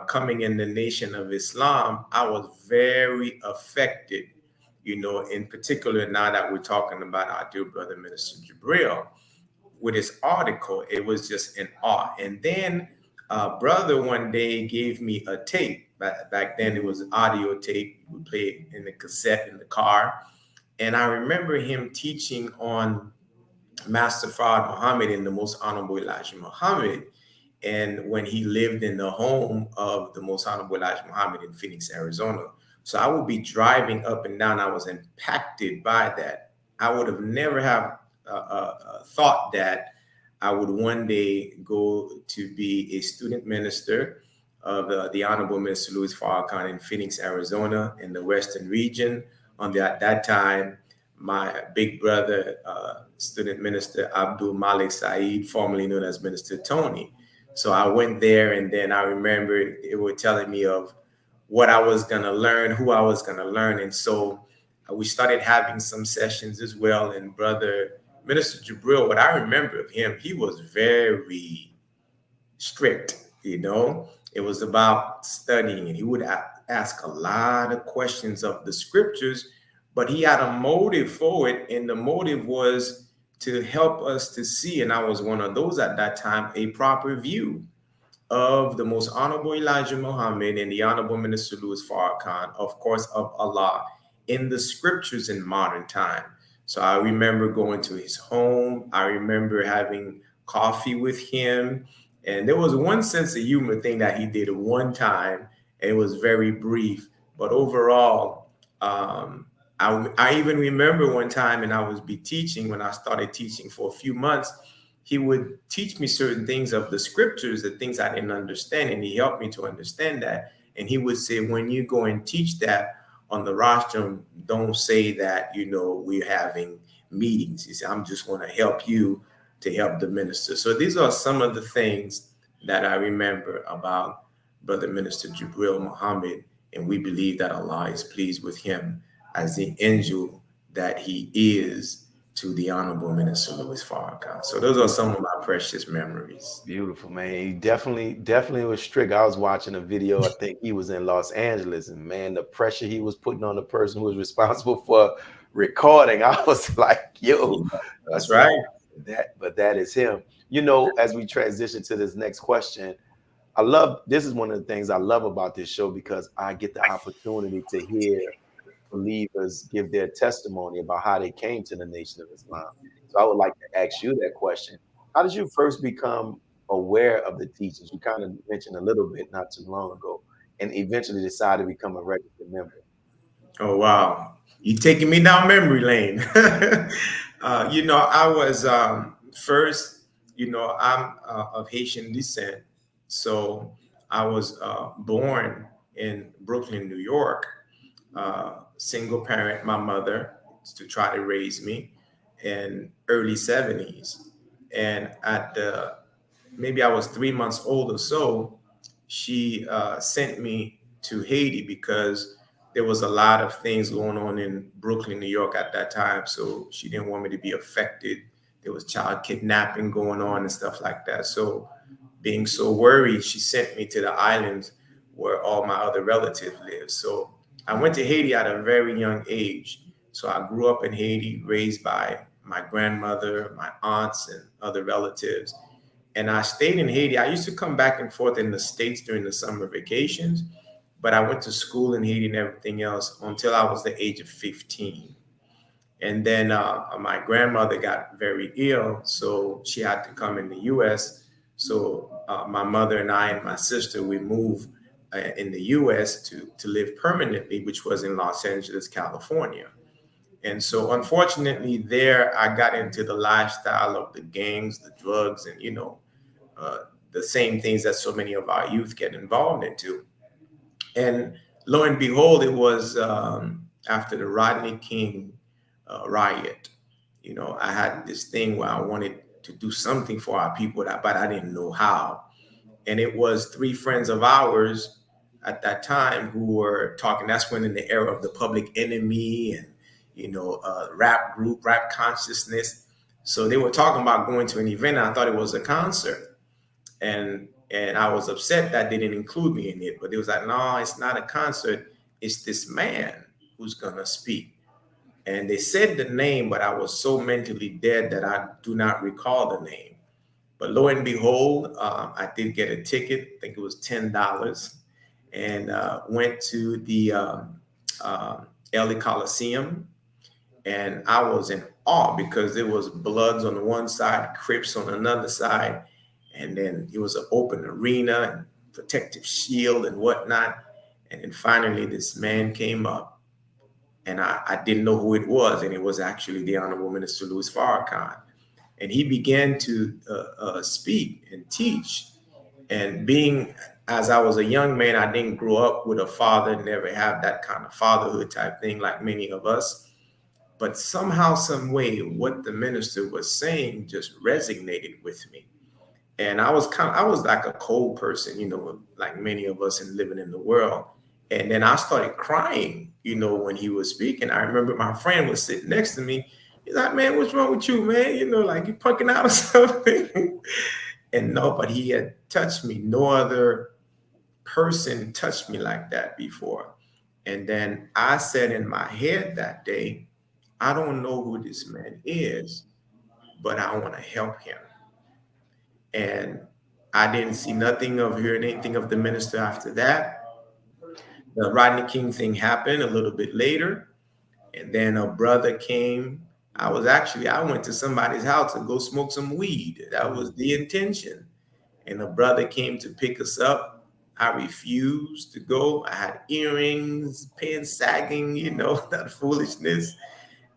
coming in the Nation of Islam, I was very affected, in particular, now that we're talking about our dear brother, Minister Jabril, with his article. It was just an awe. And then brother one day gave me a tape. Back then it was audio tape. We played in the cassette in the car. And I remember him teaching on Master Fard Muhammad and the Most Honorable Elijah Muhammad. And when he lived in the home of the Most Honorable Elijah Muhammad in Phoenix, Arizona. So I would be driving up and down. I was impacted by that. I would have never have thought that I would one day go to be a student minister of the Honorable Minister Louis Farrakhan in Phoenix, Arizona, in the Western region. At that time, my big brother, student minister Abdul Malik Saeed, formerly known as Minister Tony. So I went there, and then I remember it was telling me of what I was going to learn, who I was going to learn. And so we started having some sessions as well. And brother Minister Jabril, what I remember of him, he was very strict, It was about studying, and he would ask a lot of questions of the scriptures, but he had a motive for it, and the motive was to help us to see, and I was one of those at that time, a proper view of the Most Honorable Elijah Muhammad and the Honorable Minister Louis Farrakhan, of course, of Allah, in the scriptures in modern time. So I remember going to his home. I remember having coffee with him. And there was one sense of humor thing that he did one time, and it was very brief. But overall, I even remember one time, and I was teaching when I started teaching for a few months. He would teach me certain things of the scriptures, the things I didn't understand, and he helped me to understand that. And he would say, when you go and teach that on the rostrum, don't say that, we're having meetings. He said, I'm just going to help you to help the minister. So these are some of the things that I remember about Brother Minister Jabril Muhammad, and we believe that Allah is pleased with him as the angel that he is to the Honorable Minister Louis Farrakhan. So those are some of my precious memories. Beautiful, man. He definitely was strict. I was watching a video. I think he was in Los Angeles, and man, the pressure he was putting on the person who was responsible for recording, I was like, yo, That's right. That is him. As we transition to this next question, this is one of the things I love about this show, because I get the opportunity to hear believers give their testimony about how they came to the Nation of Islam. So I would like to ask you that question. How did you first become aware of the teachings? You kind of mentioned a little bit not too long ago, and eventually decided to become a registered member. Oh, wow. You're taking me down memory lane. I was first, I'm of Haitian descent. So I was born in Brooklyn, New York, single parent, my mother, to try to raise me in early 70s. And maybe I was 3 months old or so, she sent me to Haiti because there was a lot of things going on in Brooklyn, New York at that time. So she didn't want me to be affected. There was child kidnapping going on and stuff like that. So being so worried, she sent me to the islands where all my other relatives live. So I went to Haiti at a very young age. So I grew up in Haiti, raised by my grandmother, my aunts, and other relatives. And I stayed in Haiti. I used to come back and forth in the States during the summer vacations, but I went to school in Haiti and everything else until I was the age of 15. And then my grandmother got very ill, so she had to come in the US. So my mother and I and my sister, we moved in the US to live permanently, which was in Los Angeles, California. And so unfortunately there I got into the lifestyle of the gangs, the drugs, and uh, the same things that so many of our youth get involved into. And lo and behold, it was after the Rodney King riot. I had this thing where I wanted to do something for our people, but I didn't know how. And it was three friends of ours at that time who were talking. That's when, in the era of the Public Enemy and rap group, rap consciousness. So they were talking about going to an event. And I thought it was a concert, and And I was upset that they didn't include me in it. But it was like, no, it's not a concert. It's this man who's gonna speak. And they said the name, but I was so mentally dead that I do not recall the name. But lo and behold, I did get a ticket. I think it was $10, and went to the LA Coliseum. And I was in awe because there was Bloods on the one side, Crips on another side, and then it was an open arena and protective shield and whatnot. And then finally, this man came up, and I didn't know who it was, and it was actually the Honorable Minister Louis Farrakhan. And he began to speak and teach. And being as I was a young man, I didn't grow up with a father, never have that kind of fatherhood type thing like many of us. But somehow, some way, what the minister was saying just resonated with me. And I was like a cold person, like many of us in living in the world. And then I started crying, when he was speaking. I remember my friend was sitting next to me. He's like, man, what's wrong with you, man? Like you punking out or something. And no, but he had touched me. No other person touched me like that before. And then I said in my head that day, I don't know who this man is, but I want to help him. And I didn't see nothing of hearing anything of the minister after that. The Rodney King thing happened a little bit later. And then a brother came. I went to somebody's house to go smoke some weed. That was the intention. And a brother came to pick us up. I refused to go. I had earrings, pants sagging, that foolishness.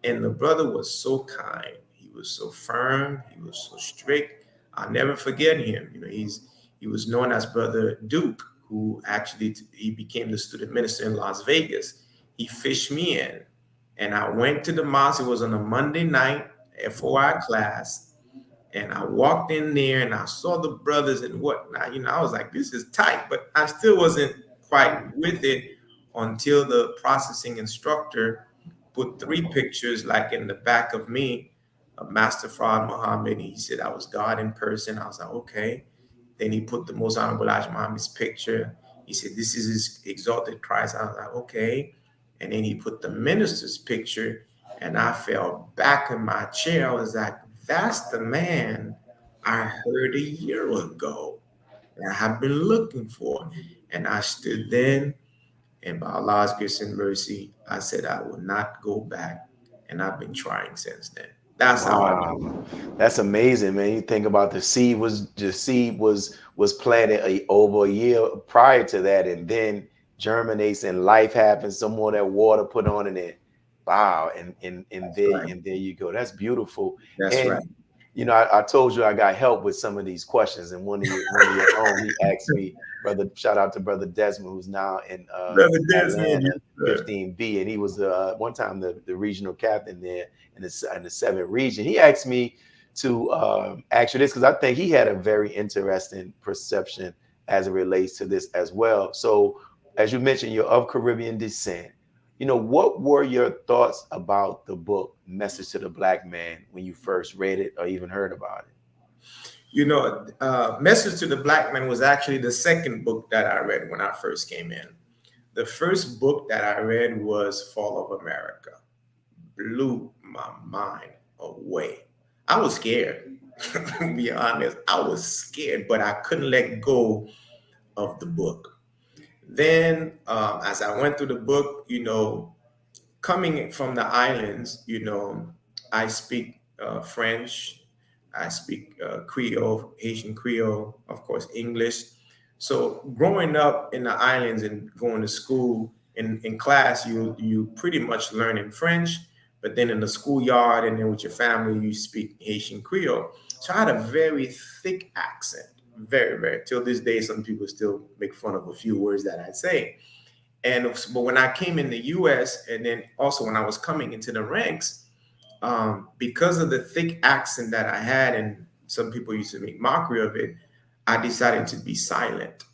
And the brother was so kind. He was so firm. He was so strict. I'll never forget him. He was known as Brother Duke, who actually he became the student minister in Las Vegas. He fished me in, and I went to the mosque. It was on a Monday night, FOI class, and I walked in there and I saw the brothers and whatnot. I was like, this is tight, but I still wasn't quite with it until the processing instructor put three pictures like in the back of me of Master Fraud Muhammad. He said I was God in person. I was like, okay. Then he put the Most Honorable Elijah Muhammad's picture. He said, this is his exalted Christ. I was like, okay. And then he put the minister's picture, and I fell back in my chair. I was like, that's the man I heard a year ago that I have been looking for. And I stood then, and by Allah's grace and mercy, I said I will not go back. And I've been trying since then. That's how I Wow, that's amazing, man. You think about the seed was planted over a year prior to that, and then germinates and life happens. Some more that water put on in it. Wow, that's right. and there you go. That's beautiful. That's right. And I told you I got help with some of these questions, and one of your own, he asked me, brother. Shout out to brother Desmond, who's now in Brother Desmond, Atlanta, yes, sir. 15B, and he was one time the regional captain there in the 7th region. He asked me to ask you this because I think he had a very interesting perception as it relates to this as well. So, as you mentioned, you're of Caribbean descent. What were your thoughts about the book Message to the Black Man when you first read it or even heard about it? Message to the Black Man was actually the second book that I read when I first came in. The first book that I read was Fall of America. Blew my mind away. I was scared. To be honest, I was scared, but I couldn't let go of the book. Then, as I went through the book, coming from the islands, I speak French, I speak Creole, Haitian Creole, of course, English. So growing up in the islands and going to school in class, you pretty much learn in French, but then in the schoolyard and then with your family, you speak Haitian Creole. So I had a very thick accent, very, very. Till this day, some people still make fun of a few words that I say. But when I came in the U.S. and then also when I was coming into the ranks, because of the thick accent that I had, and some people used to make mockery of it, I decided to be silent.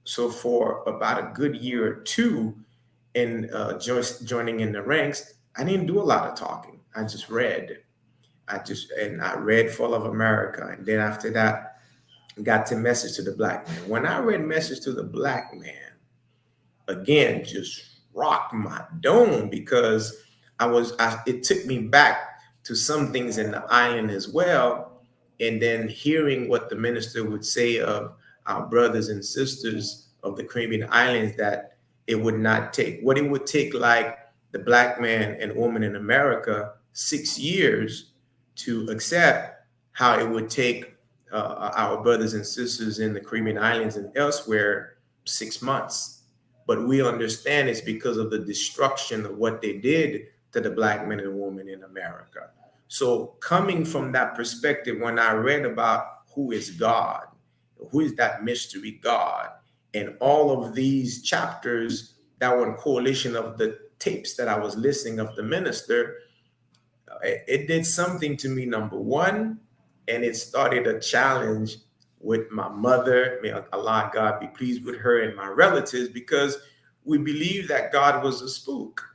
So for about a good year or two, in just joining in the ranks, I didn't do a lot of talking. I just read. I read Fall of America, and then after that, got to Message to the Black Man. When I read Message to the Black Man, again, just rocked my dome, because it took me back to some things in the island as well. And then hearing what the minister would say of our brothers and sisters of the Caribbean islands, that it would not take what it would take, like the Black man and woman in America, 6 years to accept, how it would take our brothers and sisters in the Caribbean islands and elsewhere 6 months. But we understand it's because of the destruction of what they did to the Black men and women in America. So coming from that perspective, when I read about who is God, who is that mystery God, and all of these chapters that were in correlation of the tapes that I was listening of the minister, it did something to me, number one, and it started a challenge with my mother. May Allah God be pleased with her, and my relatives, because we believe that God was a spook.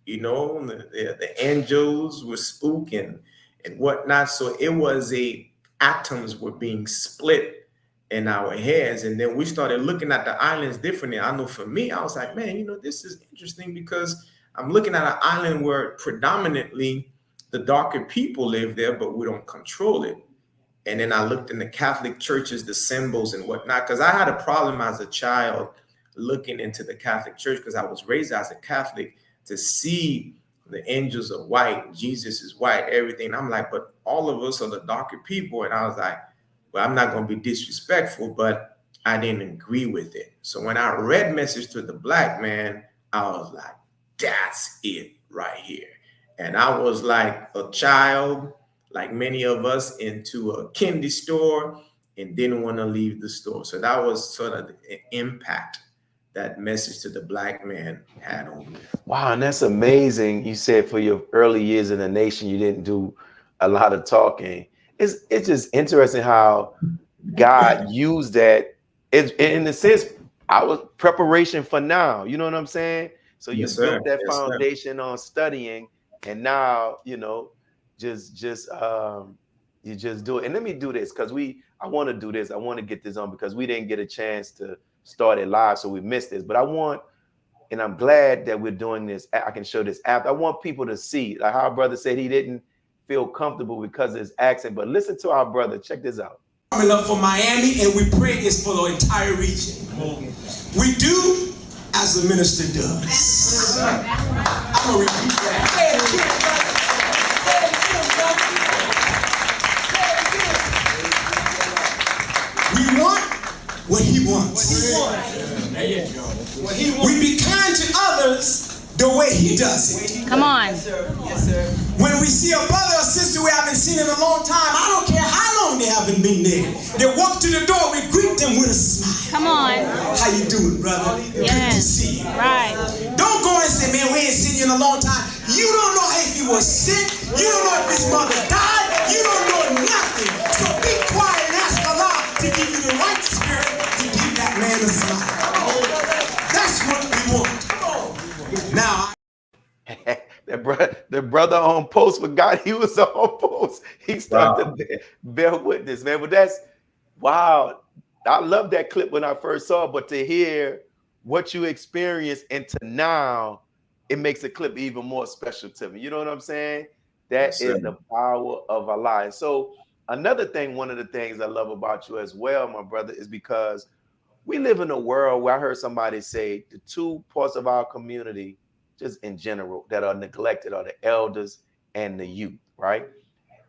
You know, the angels were spook and whatnot. So it was atoms were being split in our heads. And then we started looking at the islands differently. I know for me, I was like, man, you know, this is interesting, because I'm looking at an island where predominantly the darker people live there, but we don't control it. And then I looked in the Catholic churches, the symbols and whatnot, because I had a problem as a child looking into the Catholic Church, because I was raised as a Catholic, to see the angels are white, Jesus is white, everything. I'm like, but all of us are the darker people. And I was like, well, I'm not going to be disrespectful, but I didn't agree with it. So when I read Message to the Black Man, I was like, that's it right here. And I was like a child, like many of us, into a candy store and didn't want to leave the store. So that was sort of the impact that Message to the Black Man had on me. Wow, and that's amazing. You said for your early years in the nation, you didn't do a lot of talking. It's just interesting how God used that. In a sense, I was preparation for now. You know what I'm saying? So you Yes, sir. built that Yes, sir. foundation on studying, and now you know, you just do it. And let me do this, because I want to do this. I want to get this on, because we didn't get a chance to start it live, so we missed this. But and I'm glad that we're doing this. I can show this app. I want people to see, like how our brother said he didn't feel comfortable because of his accent. But listen to our brother. Check this out. Coming up for Miami, and we pray it's for the entire region. We do as the minister does. I'm gonna repeat that. We want what he wants. We be kind to others the way he does it. Come on. Yes, sir. When we see a brother or sister we haven't seen in a long time, I don't care how long they haven't been there. They walk to the door, we greet them with a smile. Come on. How you doing, brother? Yes. Good to see you. Right. Don't go and say, man, we ain't seen you in a long time. You don't know if he was sick. You don't know if his mother died. You don't know nothing. So be quiet and ask Allah to give you the right spirit to give that man a smile. That's what we want. Now, the brother on post forgot he was on post. He started to bear witness, man. But that's wow. I love that clip when I first saw it, but to hear what you experienced and to now, it makes the clip even more special to me. You know what I'm saying? That is the power of Allah. And so another thing, one of the things I love about you as well, my brother, is because we live in a world where I heard somebody say the two parts of our community, just in general, that are neglected are the elders and the youth, right?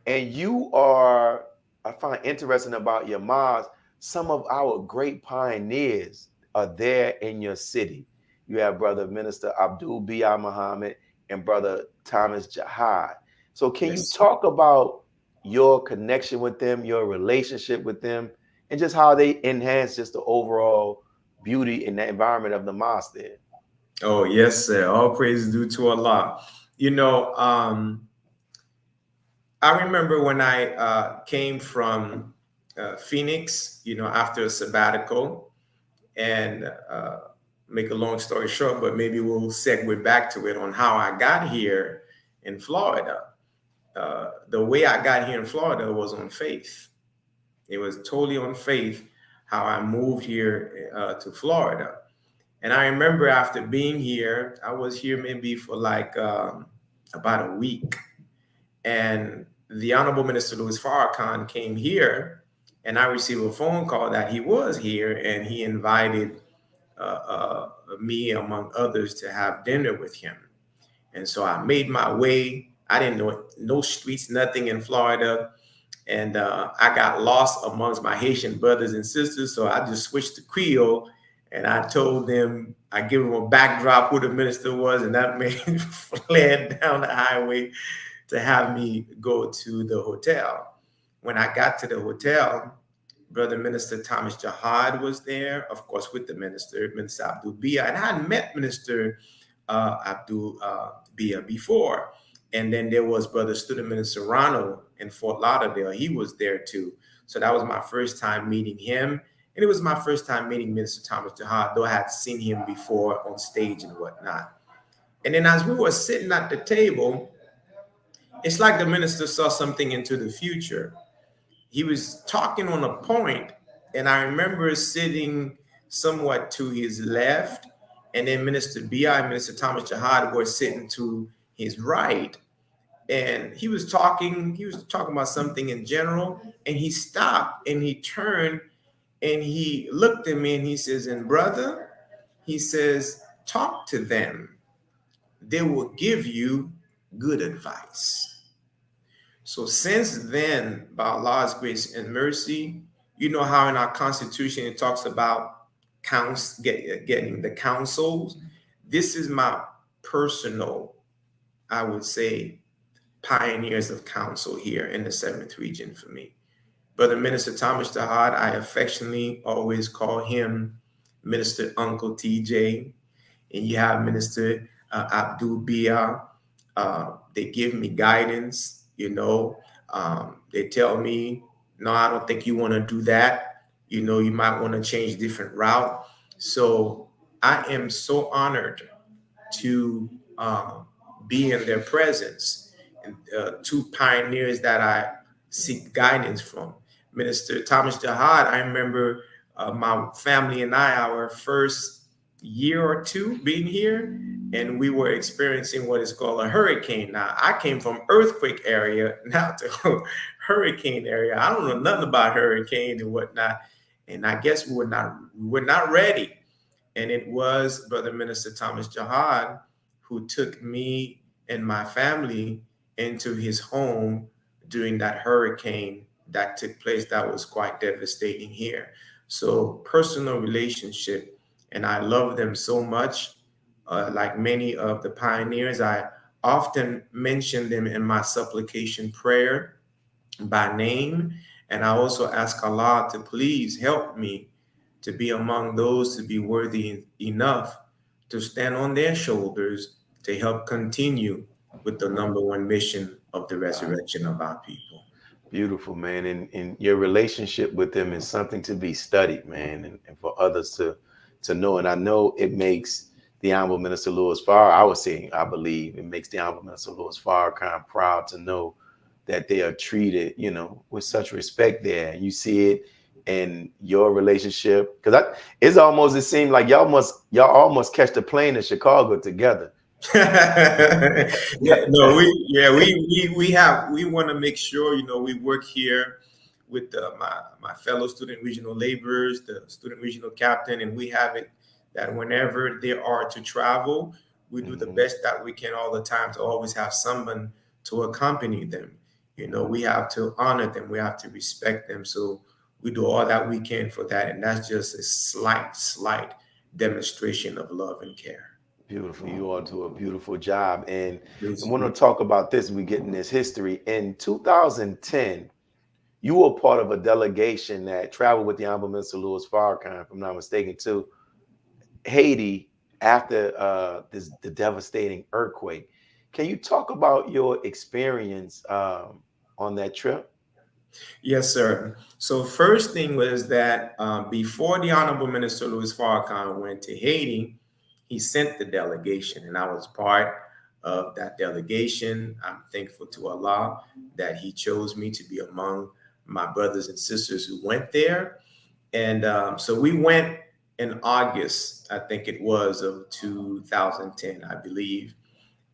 And you are, I find interesting about your moms, some of our great pioneers are there in your city. You have Brother Minister Abdul Biya Muhammad and Brother Thomas Jihad. So can you talk about your connection with them, your relationship with them, and just how they enhance just the overall beauty and the environment of the mosque there? Oh, yes, sir. All praise due to Allah. You know, I remember when I came from Phoenix, you know, after a sabbatical, and make a long story short, but maybe we'll segue back to it on how I got here in Florida. The way I got here in Florida was on faith. It was totally on faith how I moved here to Florida. And I remember after being here, I was here maybe for like about a week. And the Honorable Minister Louis Farrakhan came here, and I received a phone call that he was here and he invited me, among others, to have dinner with him. And so I made my way. I didn't know no streets, nothing in Florida. And I got lost amongst my Haitian brothers and sisters. So I just switched to Creole, and I told them, I give them a backdrop who the minister was, and that man fled down the highway to have me go to the hotel. When I got to the hotel, Brother Minister Thomas Jihad was there, of course, with the minister, Minister Abdul Bia. And I had met Minister Abdul Bia before. And then there was Brother Student Minister Ronald in Fort Lauderdale. He was there too. So that was my first time meeting him. And it was my first time meeting Minister Thomas Jihad, though I had seen him before on stage and whatnot. And then as we were sitting at the table, it's like the minister saw something into the future. He was talking on a point, and I remember sitting somewhat to his left, and then Minister B.I. and Minister Thomas Jihad were sitting to his right. And he was talking about something in general, and he stopped and he turned and he looked at me and he says, and brother, he says, talk to them. They will give you good advice. So since then, by Allah's grace and mercy, you know how in our Constitution it talks about getting the counsels. This is my personal, I would say, pioneers of counsel here in the 7th region for me. Brother Minister Thomas Jihad, I affectionately always call him Minister Uncle TJ. And you have Minister Abdul Bia. They give me guidance. They tell me, no, I don't think you want to do that. You might want to change different route. So I am so honored to be in their presence. And, two pioneers that I seek guidance from. Minister Thomas Jihad, I remember my family and I, our first year or two being here, and we were experiencing what is called a hurricane. Now, I came from earthquake area now to hurricane area. I don't know nothing about hurricane and whatnot, and I guess we were not ready. And it was Brother Minister Thomas Jihad who took me and my family into his home during that hurricane that took place that was quite devastating here. So personal relationship, and I love them so much. Like many of the pioneers, I often mention them in my supplication prayer by name. And I also ask Allah to please help me to be among those to be worthy enough to stand on their shoulders to help continue with the number one mission of the resurrection of our people. Beautiful, man. And your relationship with them is something to be studied, man, and for others to know. And I know it makes the Honorable Minister Louis Farrakhan, I believe it makes the Honorable Minister Louis Farrakhan proud to know that they are treated, with such respect there. You see it in your relationship, because it seemed like y'all almost catch the plane in Chicago together. We want to make sure we work here with my fellow student regional laborers, the student regional captain, and we have it that whenever they are to travel, we do the best that we can all the time to always have someone to accompany them. We have to honor them, we have to respect them. So we do all that we can for that, and that's just a slight demonstration of love and care. Beautiful. You all do a beautiful job. And I want to talk about this. We get in this history. In 2010, you were part of a delegation that traveled with the Honorable Minister Louis Farrakhan, if I'm not mistaken, to Haiti after the devastating earthquake. Can you talk about your experience on that trip? Yes, sir. So first thing was that before the Honorable Minister Louis Farrakhan went to Haiti, he sent the delegation, and I was part of that delegation. I'm thankful to Allah that he chose me to be among my brothers and sisters who went there. And so we went in August, I think it was, of 2010, I believe.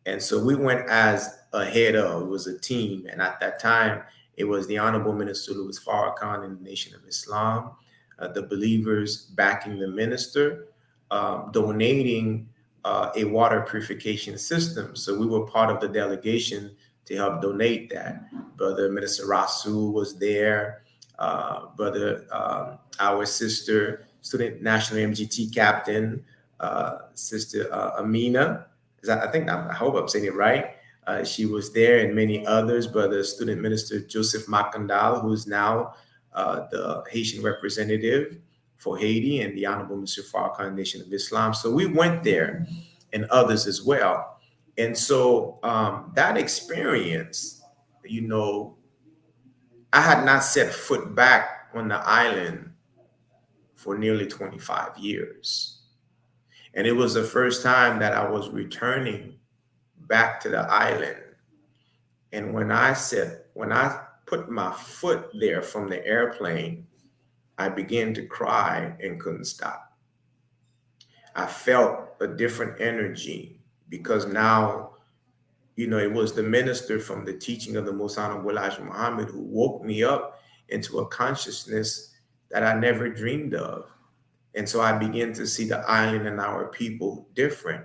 And so we went as a head of, it was a team. And at that time, it was the Honorable Minister Louis Farrakhan in the Nation of Islam, the believers backing the minister, donating a water purification system. So we were part of the delegation to help donate that. Brother Minister Rasul was there. Our sister, student national MGT captain, Sister Amina. I hope I'm saying it right. She was there, and many others. Brother Student Minister Joseph Makandal, who is now the Haitian representative for Haiti, and the Honorable Minister Farrakhan, Nation of Islam. So we went there, and others as well. And so that experience, I had not set foot back on the island for nearly 25 years. And it was the first time that I was returning back to the island. And when I put my foot there from the airplane, I began to cry and couldn't stop. I felt a different energy because now, it was the minister from the teaching of the Most Honorable Elijah Muhammad who woke me up into a consciousness that I never dreamed of. And so I began to see the island and our people different.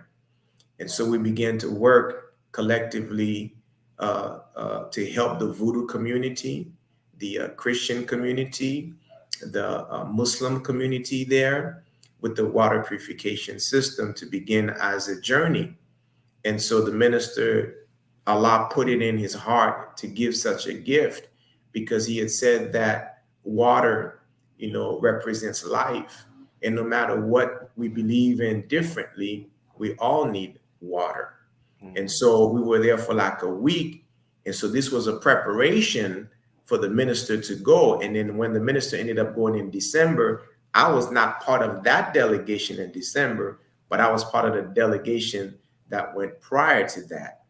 And so we began to work collectively to help the Voodoo community, the Christian community, the Muslim community there with the water purification system to begin as a journey. And so the minister, Allah put it in his heart to give such a gift because he had said that water, represents life. And no matter what we believe in differently, we all need water. And so we were there for like a week. And so this was a preparation for the minister to go. And then when the minister ended up going in December, I was not part of that delegation in December, but I was part of the delegation that went prior to that.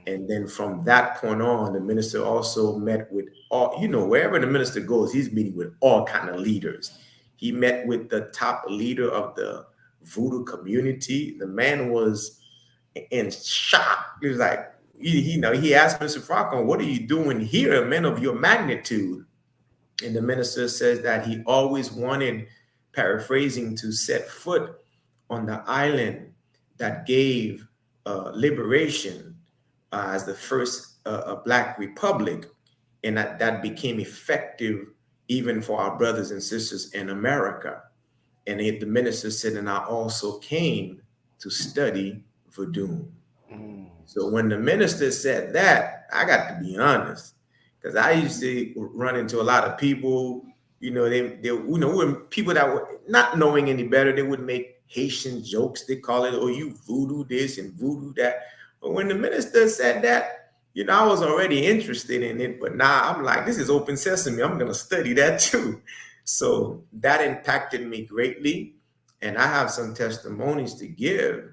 And then from that point on, the minister also met with all, wherever the minister goes, he's meeting with all kind of leaders. He met with the top leader of the Voodoo community. The man was in shock. He was like, he asked Mr. Farrakhan, "What are you doing here, a man of your magnitude?" And the minister says that he always wanted, paraphrasing, to set foot on the island that gave liberation as the first Black republic, and that became effective even for our brothers and sisters in America. And the minister said, and I also came to study voodoo. So when the minister said that, I got to be honest, because I used to run into a lot of people, when people that were not knowing any better, they would make Haitian jokes. They call it, "Oh, you voodoo this and voodoo that." But when the minister said that, I was already interested in it, but now I'm like, this is open sesame. I'm going to study that too. So that impacted me greatly. And I have some testimonies to give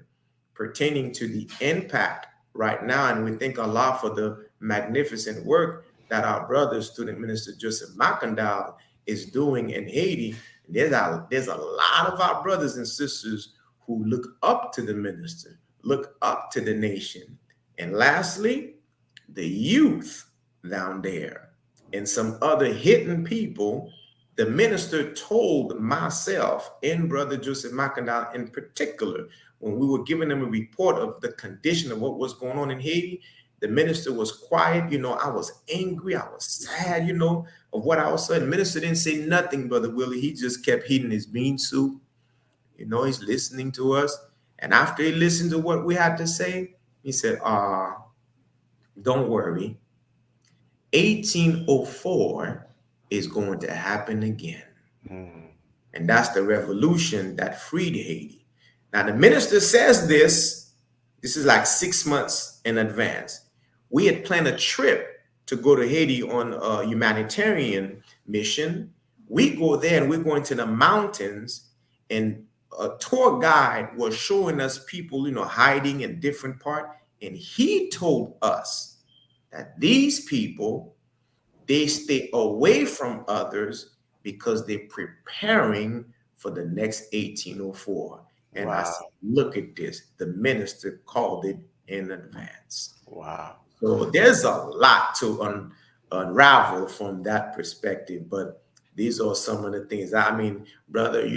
pertaining to the impact right now. And we thank Allah for the magnificent work that our brother, Student Minister Joseph Makandal, is doing in Haiti. There's a lot of our brothers and sisters who look up to the minister, look up to the nation. And lastly, the youth down there and some other hidden people. The minister told myself and Brother Joseph Makandal in particular, when we were giving them a report of the condition of what was going on in Haiti, the minister was quiet. I was angry. I was sad, of what I was saying. The minister didn't say nothing, Brother Willie. He just kept eating his bean soup. He's listening to us. And after he listened to what we had to say, he said, don't worry. 1804 is going to happen again. And that's the revolution that freed Haiti. Now, the minister says this is like 6 months in advance. We had planned a trip to go to Haiti on a humanitarian mission. We go there and we're going to the mountains, and a tour guide was showing us people, hiding in different parts. And he told us that these people they stay away from others because they're preparing for the next 1804. And I Wow. said, look at this. The minister called it in advance. Wow. So there's a lot to unravel from that perspective. But these are some of the things. I mean, brother,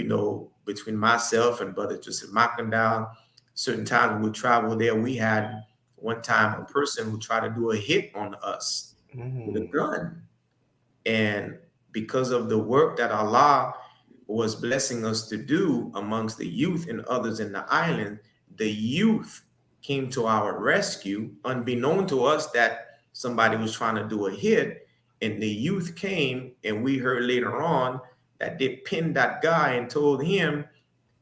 between myself and brother Joseph Makandal, certain times we travel there, we had one time a person who tried to do a hit on us with a gun. And because of the work that Allah was blessing us to do amongst the youth and others in the island, the youth came to our rescue, unbeknown to us that somebody was trying to do a hit. And the youth came, and we heard later on that they pinned that guy and told him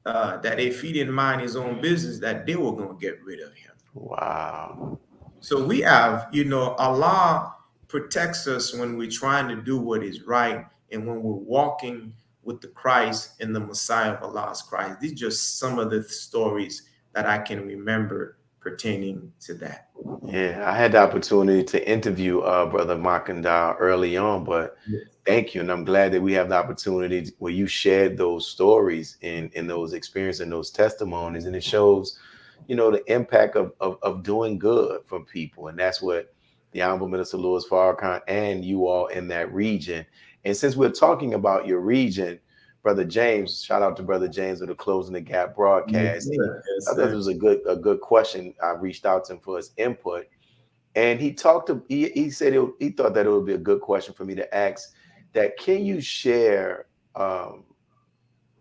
that if he didn't mind his own business, that they were going to get rid of him. Wow. So we have, Allah protects us when we're trying to do what is right and when we're walking with the Christ and the Messiah of Allah's Christ. These are just some of the stories that I can remember pertaining to that. Yeah, I had the opportunity to interview Brother Makandal early on, but thank you. And I'm glad that we have the opportunity where you shared those stories in those experiences and those testimonies. And it shows, the impact of doing good for people. And that's what the Honorable Minister Louis Farrakhan and you all in that region. And since we're talking about your region, Brother James, shout out to Brother James with the Closing the Gap broadcast. I thought it was a good question. I reached out to him for his input. And he said he thought that it would be a good question for me to ask that. Can you share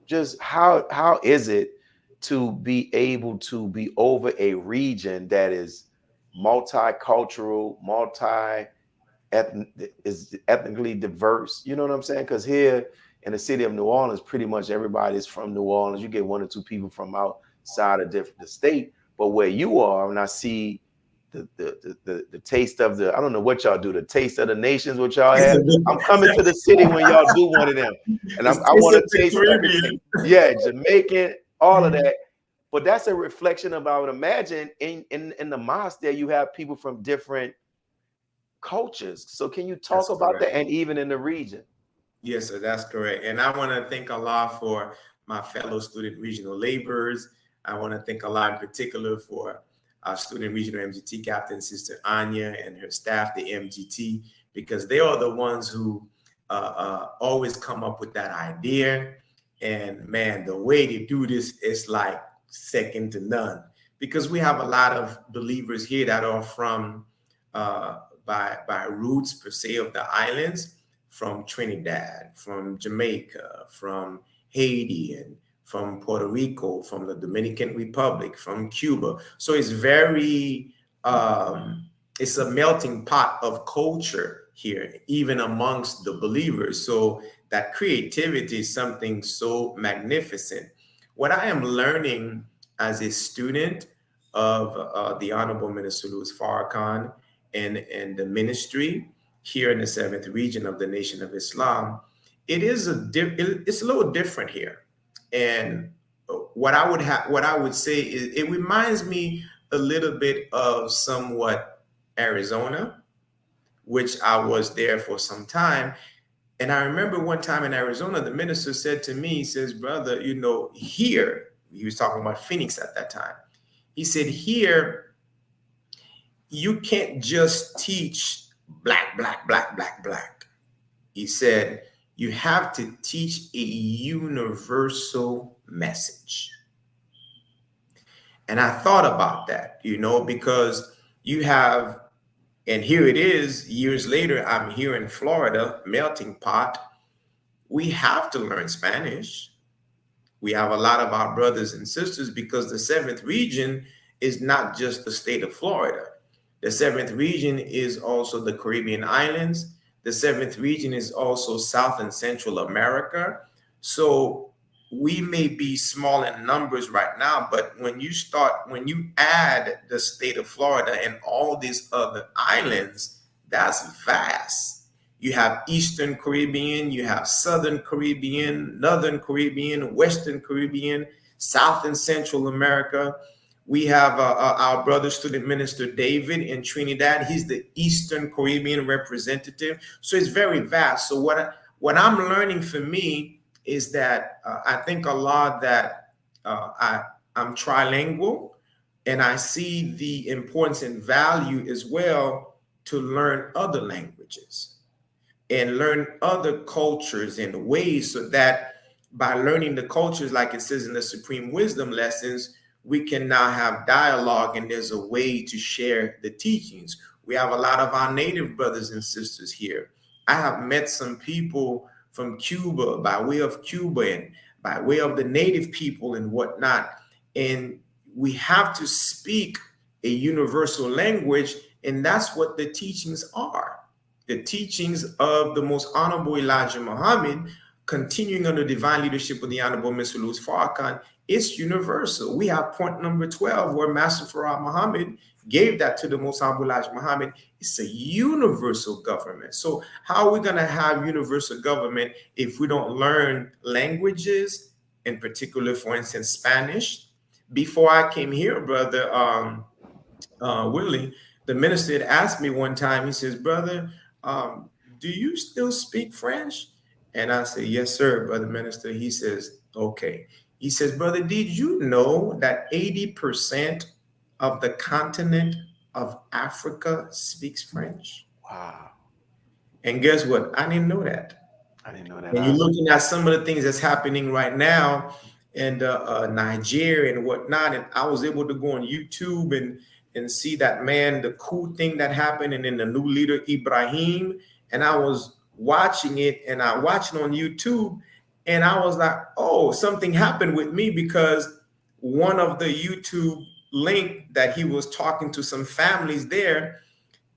just how is it to be able to be over a region that is multicultural, is ethnically diverse? You know what I'm saying? Because here in the city of New Orleans, pretty much everybody is from New Orleans. You get one or two people from outside of the state, but where you are, and I see the taste of I don't know what y'all do, the taste of the nations, what y'all have. I'm coming to the city when y'all do one of them, and I want to taste everything. Yeah, Jamaican, all of that. But that's a reflection of, I would imagine, in the mosque there you have people from different cultures. So can you talk about that, and even in the region? Yes, sir, that's correct. And I want to thank Allah for my fellow student regional laborers. I want to thank Allah in particular for our student regional MGT captain, Sister Anya, and her staff, the MGT, because they are the ones who always come up with that idea. And man, the way they do this is like second to none, because we have a lot of believers here that are from by roots per se of the islands, from Trinidad, from Jamaica, from Haiti, and from Puerto Rico, from the Dominican Republic, from Cuba. So it's very, it's a melting pot of culture here, even amongst the believers. So that creativity is something so magnificent. What I am learning as a student of the Honorable Minister Louis Farrakhan and the ministry here in the 7th region of the Nation of Islam, it's a little different here. And what I would say is it reminds me a little bit of somewhat Arizona, which I was there for some time. And I remember one time in Arizona, the minister said to me, he says, brother, here, he was talking about Phoenix at that time. He said, here, you can't just teach black, black, black, black, black. He said, you have to teach a universal message. And I thought about that, because you have, and here it is, years later, I'm here in Florida, melting pot. We have to learn Spanish. We have a lot of our brothers and sisters, because the 7th region is not just the state of Florida. The 7th region is also the Caribbean islands. The 7th region is also South and Central America. So we may be small in numbers right now, but when you add the state of Florida and all these other islands, that's vast. You have Eastern Caribbean, you have Southern Caribbean, Northern Caribbean, Western Caribbean, South and Central America. We have our brother student minister David in Trinidad. He's the Eastern Caribbean representative. So it's very vast. So what I'm learning for me is that I think a lot that I'm trilingual, and I see the importance and value as well to learn other languages and learn other cultures and ways, so that by learning the cultures, like it says in the Supreme Wisdom lessons, we can now have dialogue and there's a way to share the teachings. We have a lot of our native brothers and sisters here. I have met some people from Cuba, by way of Cuba and by way of the native people and whatnot. And we have to speak a universal language, and that's what the teachings are. The teachings of the Most Honorable Elijah Muhammad, continuing under divine leadership of the Honorable Minister Louis Farrakhan, is universal. We have point number 12, where Master Farah Muhammad gave that to the Most Honorable Elijah Muhammad. It's a universal government. So how are we going to have universal government if we don't learn languages, in particular, for instance, Spanish? Before I came here, brother Willie, the minister had asked me one time, he says, brother, do you still speak French? And I said, yes, sir, brother minister. He says, okay. He says, brother, did you know that 80% of the continent of Africa speaks French? Wow. And guess what? I didn't know that. I didn't know that. And you're looking at some of the things that's happening right now in Nigeria and whatnot. And I was able to go on YouTube and see that, man, the cool thing that happened, and then the new leader, Ibrahim. And I was watching it, and I watched it on YouTube, and I was like, oh, something happened with me, because one of the YouTube link that he was talking to some families there,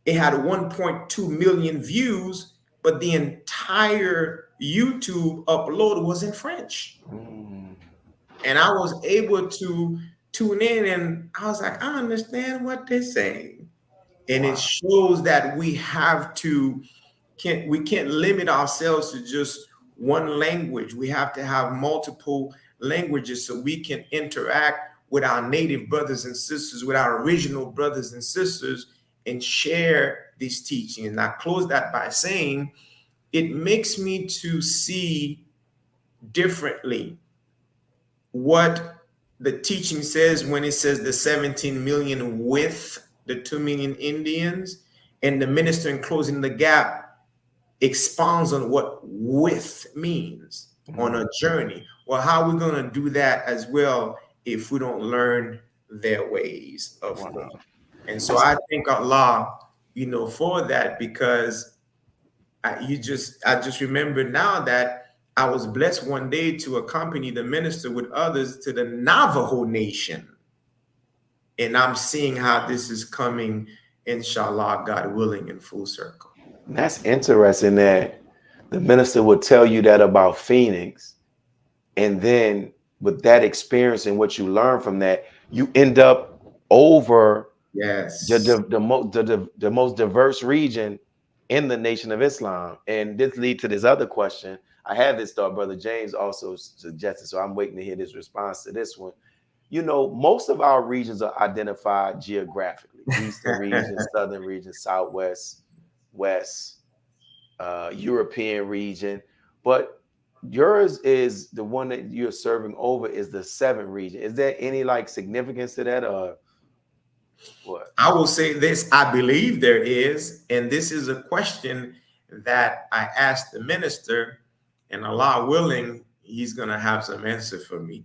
it had 1.2 million views, but the entire YouTube upload was in French. And I was able to tune in, and I was like, I understand what they're saying. And it shows that we have to, we can't limit ourselves to just one language. We have to have multiple languages so we can interact with our native brothers and sisters, with our original brothers and sisters, and share these teachings. And I close that by saying, it makes me to see differently what the teaching says when it says the 17 million with the 2 million Indians, and the minister in Closing the Gap expounds on what with means on a journey. Well, how are we going to do that as well if we don't learn their ways of life? And so I thank Allah, for that, because I just remember now that I was blessed one day to accompany the minister with others to the Navajo Nation. And I'm seeing how this is coming, inshallah, God willing, in full circle. That's interesting that the minister would tell you that about Phoenix. And then with that experience and what you learn from that, you end up over the most diverse region in the Nation of Islam. And this leads to this other question. I had this thought, Brother James also suggested, so I'm waiting to hear this response to this one. Most of our regions are identified geographically: Eastern region, Southern region, Southwest, West, European region. But yours is the one that you're serving over is the 7th region. Is there any significance to that, or what? I will say this: I believe there is, and this is a question that I asked the minister, and Allah willing, he's gonna have some answer for me.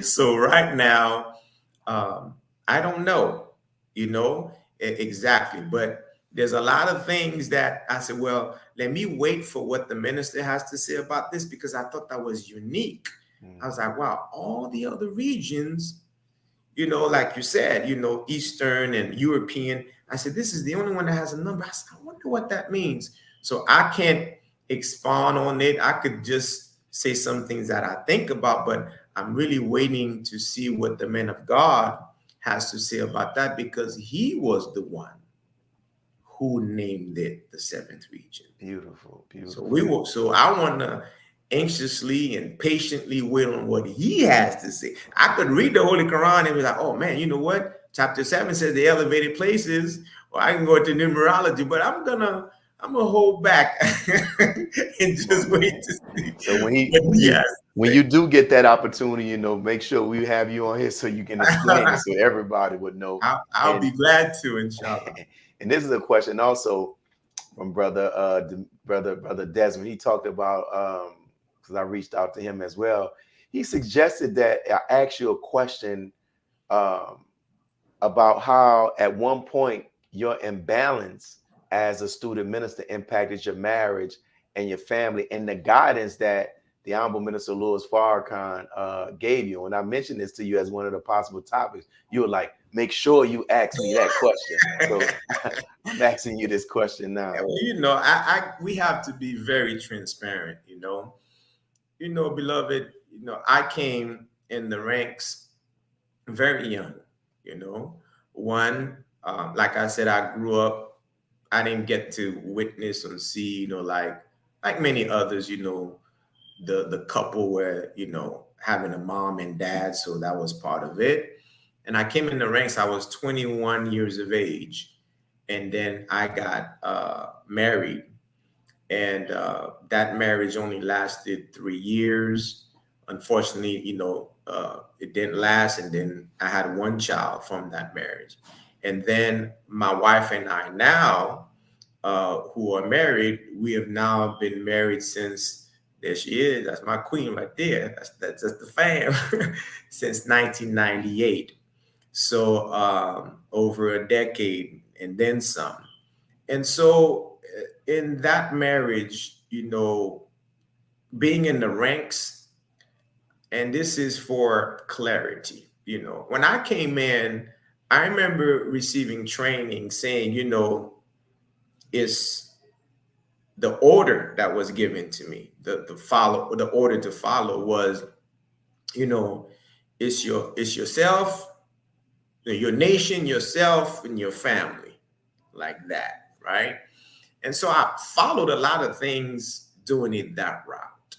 So right now, I don't know, exactly, but there's a lot of things that I said, well, let me wait for what the minister has to say about this, because I thought that was unique. I was like, wow, all the other regions, like you said, Eastern and European. I said, this is the only one that has a number. I said, I wonder what that means. So I can't expound on it. I could just say some things that I think about, but I'm really waiting to see what the man of God has to say about that, because he was the one who named it the 7th region. Beautiful, beautiful. So I want to anxiously and patiently wait on what he has to say. I could read the Holy Quran and be like, oh man, you know what? Chapter 7 says the elevated places, or I can go to numerology, but I'm gonna hold back and just wait to see. So when Yes. when you do get that opportunity, you know, make sure we have you on here so you can explain it so everybody would know. I'll be glad to, inshallah. And this is a question also from brother Desmond. He talked about because I reached out to him as well. He suggested that I ask you a question um, about how at one point your imbalance as a student minister impacted your marriage and your family, and the guidance that the Honorable Minister Louis Farrakhan gave you. And I mentioned this to you as one of the possible topics. You were like, make sure you ask me that question. So I'm asking you this question now. You know, we have to be very transparent, you know. You know, beloved, you know, I came in the ranks very young, you know. One, like I said, I grew up, I didn't get to witness and see, you know, like many others, you know, the couple where, you know, having a mom and dad, so that was part of it. And I came in the ranks, I was 21 years of age. And then I got married, and that marriage only lasted 3 years. Unfortunately, you know, it didn't last, and then I had one child from that marriage. And then my wife and I now, who are married, we have now been married since, there she is, that's my queen right there, that's the fam, since 1998. So over a decade and then some. And so in that marriage, you know, being in the ranks, and this is for clarity, you know, when I came in, I remember receiving training saying, you know, it's the order that was given to me, the order to follow was, you know, it's yourself, your nation, yourself, and your family, like that, right? And so I followed a lot of things doing it that route.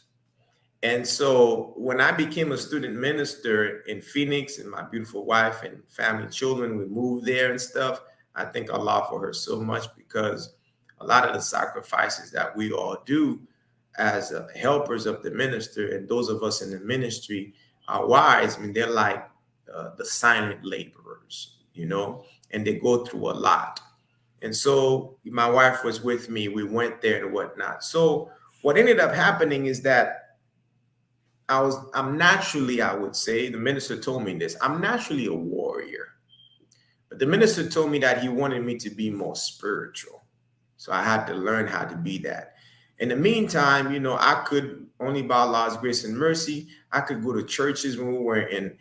And so when I became a student minister in Phoenix, and my beautiful wife and family, children, we moved there and stuff, I thank Allah for her so much, because a lot of the sacrifices that we all do as helpers of the minister, and those of us in the ministry, our wives, I mean, they're like the silent laborers, you know, and they go through a lot. And so my wife was with me. We went there and whatnot. So what ended up happening is that I'm naturally, I would say, the minister told me this, I'm naturally a warrior. But the minister told me that he wanted me to be more spiritual. So I had to learn how to be that. In the meantime, you know, I could, only by Allah's grace and mercy, I could go to churches when we were in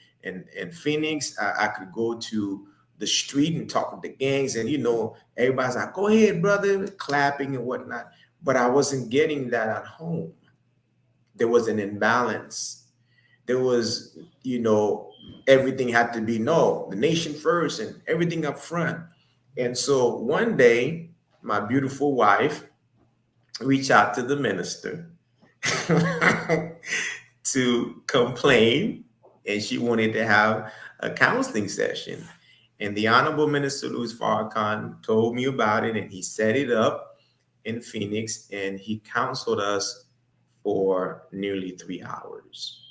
Phoenix. I could go to the street and talk with the gangs, and, you know, everybody's like, go ahead, brother, clapping and whatnot. But I wasn't getting that at home. There was an imbalance. There was, you know, everything had to be, no, the nation first and everything up front. And so one day, my beautiful wife reached out to the minister to complain, and she wanted to have a counseling session. And the Honorable Minister Louis Farrakhan told me about it, and he set it up in Phoenix, and he counseled us for nearly 3 hours.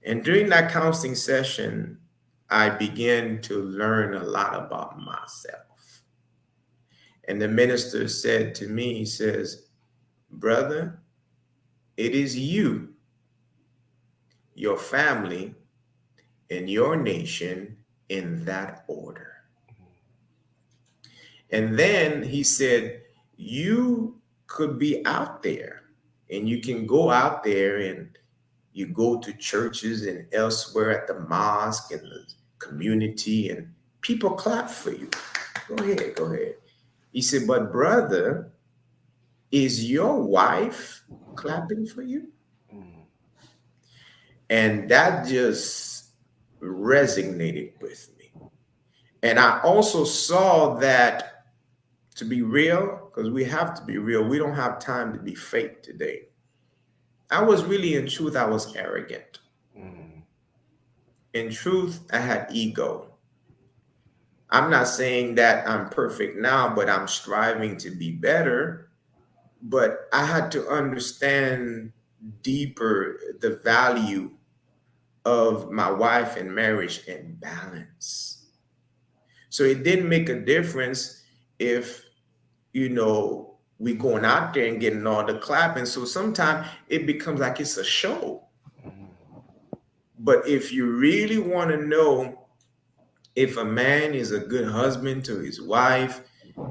And during that counseling session, I began to learn a lot about myself. And the minister said to me, he says, brother, it is you, your family, and your nation in that order. And then he said, you could be out there, and you can go out there and you go to churches and elsewhere at the mosque and the community, and people clap for you. Go ahead, go ahead. He said, but brother, is your wife clapping for you? And that just resonated with me. And I also saw that, to be real, because we have to be real, we don't have time to be fake today. I was really, in truth, I was arrogant. Mm. In truth, I had ego. I'm not saying that I'm perfect now, but I'm striving to be better. But I had to understand deeper the value of my wife and marriage and balance. So it didn't make a difference if, we going out there and getting all the clapping. So sometimes it becomes like it's a show. But if you really want to know if a man is a good husband to his wife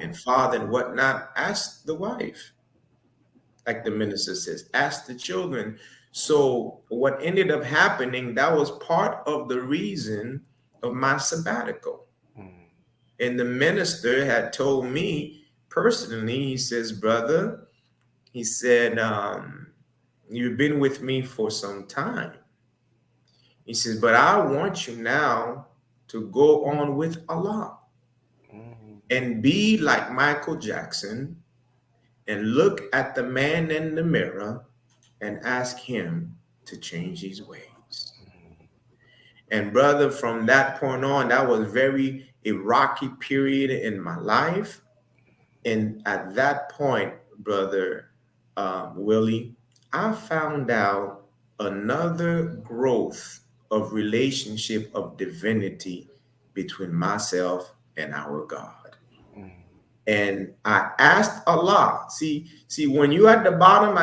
and father and whatnot, ask the wife. Like the minister says, ask the children. So what ended up happening, that was part of the reason of my sabbatical. Mm. And the minister had told me personally, he says, brother, he said, you've been with me for some time. He says, but I want you now to go on with Allah Mm. and be like Michael Jackson and look at the man in the mirror and ask him to change his ways. And brother, from that point on, that was a rocky period in my life. And at that point, brother Willie, I found out another growth of relationship of divinity between myself and our God. Mm. And I asked Allah, see, when you at the bottom,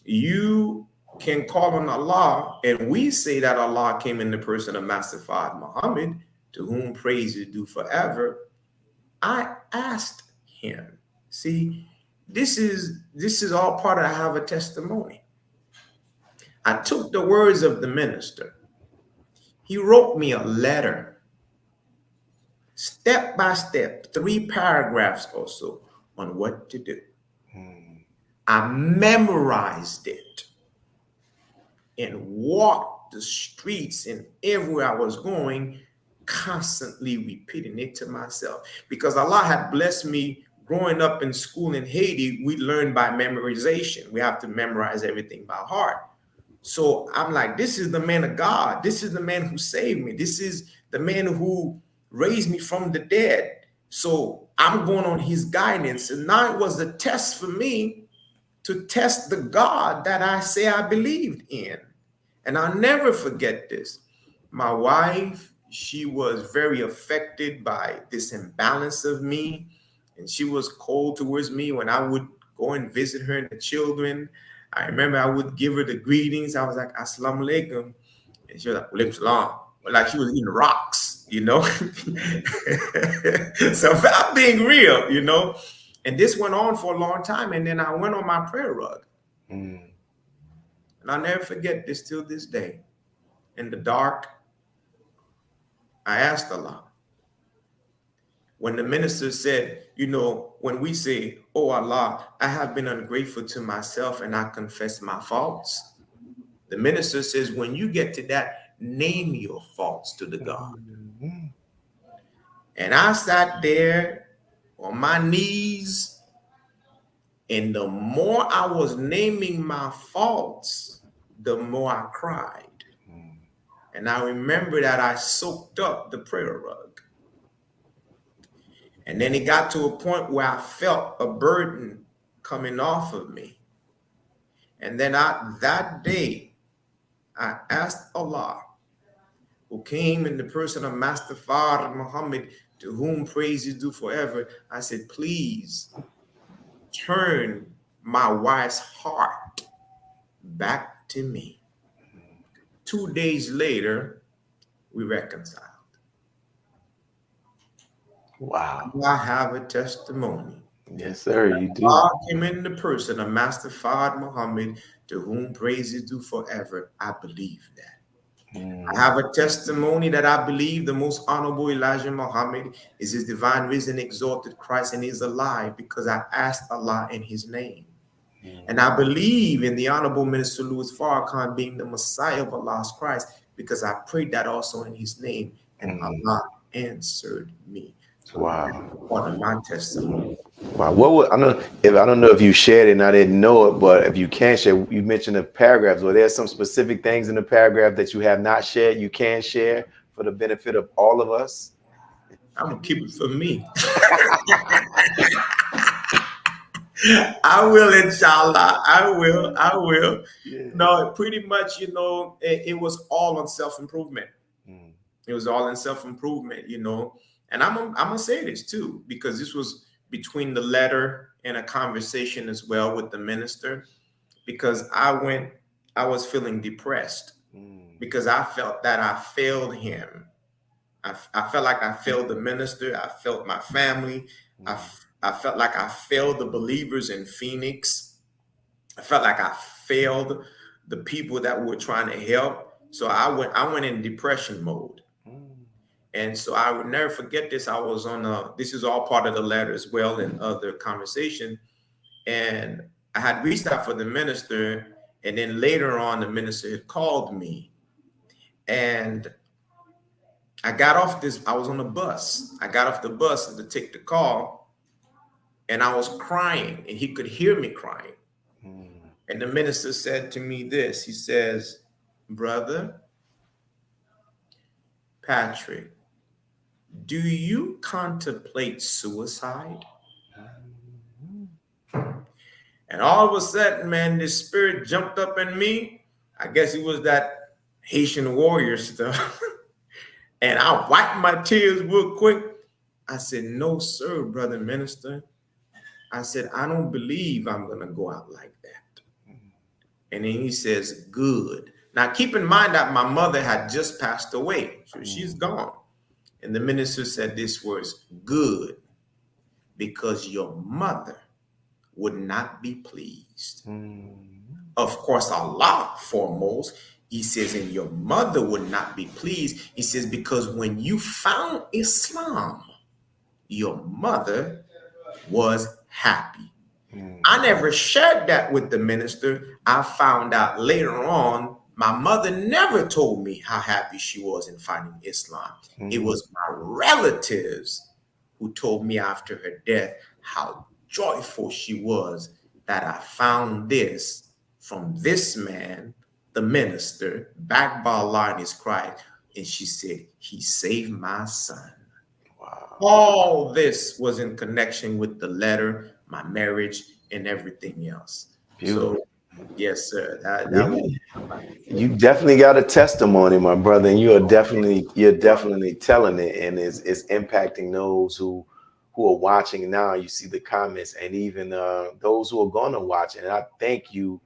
you can call on Allah. And we say that Allah came in the person of Master Fard Muhammad, to whom praise is due forever. I asked him, see, this is all part of I have a testimony. I took the words of the minister. He wrote me a letter, step by step, 3 paragraphs or so on what to do. Mm. I memorized it and walked the streets and everywhere I was going, constantly repeating it to myself. Because Allah had blessed me growing up in school in Haiti. We learn by memorization. We have to memorize everything by heart. So I'm like, this is the man of God. This is the man who saved me. This is the man who raised me from the dead. So I'm going on his guidance. And now it was a test for me to test the God that I say I believed in. And I'll never forget this. My wife, she was very affected by this imbalance of me. And she was cold towards me when I would go and visit her and the children. I remember I would give her the greetings. I was like, Assalamu alaikum. And she was like, Walaikum salam. Like she was eating rocks, So I'm being real. And this went on for a long time. And then I went on my prayer rug. Mm. And I'll never forget this till this day. In the dark, I asked Allah. When the minister said, when we say, oh Allah, I have been ungrateful to myself and I confess my faults. The minister says, when you get to that, name your faults to the God. Mm. And I sat there on my knees, and the more I was naming my faults, the more I cried. Mm. And I remember that I soaked up the prayer rug. And then it got to a point where I felt a burden coming off of me. And then that day, I asked Allah, who came in the person of Master Fard Muhammad, to whom praise is due forever. I said, please turn my wife's heart back to me. 2 days later, we reconciled. Wow. I have a testimony. Yes, sir, you do. God came in the person of Master Fard Muhammad, to whom praise is due forever. I believe that. I have a testimony that I believe the most honorable Elijah Muhammad is his divine risen, exalted Christ, and is alive because I asked Allah in his name. And I believe in the Honorable Minister Louis Farrakhan being the Messiah of Allah's Christ because I prayed that also in his name, and Allah answered me. So Wow. that's part of my testimony. Wow. I don't know if you shared it and I didn't know it, but if you can share, you mentioned the paragraphs. Were there some specific things in the paragraph that you have not shared, you can share for the benefit of all of us? I'm gonna keep it for me. I will, inshallah. I will. I will. Yeah. No, pretty much, it was all on self-improvement. Mm, It was all in self-improvement. And I'm gonna say this too, because this was between the letter and a conversation as well with the minister, because I was feeling depressed mm, because I felt that I failed him. I felt like I failed the minister. I felt my family. mm, I felt like I failed the believers in Phoenix. I felt like I failed the people that we were trying to help. So I went in depression mode. mm, And so I would never forget this. I was this is all part of the letter as well and other conversation. And I had reached out for the minister. And then later on, the minister had called me. And I was on the bus. I got off the bus to take the call. And I was crying. And he could hear me crying. mm, And the minister said to me this. He says, "Brother Patrick, do you contemplate suicide?" mm, And all of a sudden, man, this spirit jumped up in me. I guess it was that Haitian warrior stuff. And I wiped my tears real quick. I said, "No, sir, brother minister." I said, "I don't believe I'm going to go out like that." And then he says, "Good." Now, keep in mind that my mother had just passed away. So she's mm, gone. And the minister said this words, "Good, because your mother would not be pleased." mm, Of course, Allah foremost, he says, and your mother would not be pleased. He says, because when you found Islam, your mother was happy. I mm, never shared that with the minister. I found out later on, my mother never told me how happy she was in finding Islam. It mm, was my relatives who told me after her death how joyful she was that I found this from this man, the minister, backed by Allah and his Christ. And she said, "He saved my son." wow. All this was in connection with the letter, my marriage, and everything else. Beautiful. So, yes, sir. That Yeah. was. You definitely got a testimony, my brother, and you're definitely telling it, and it's impacting those who are watching now. You see the comments, and even those who are going to watch. And I thank you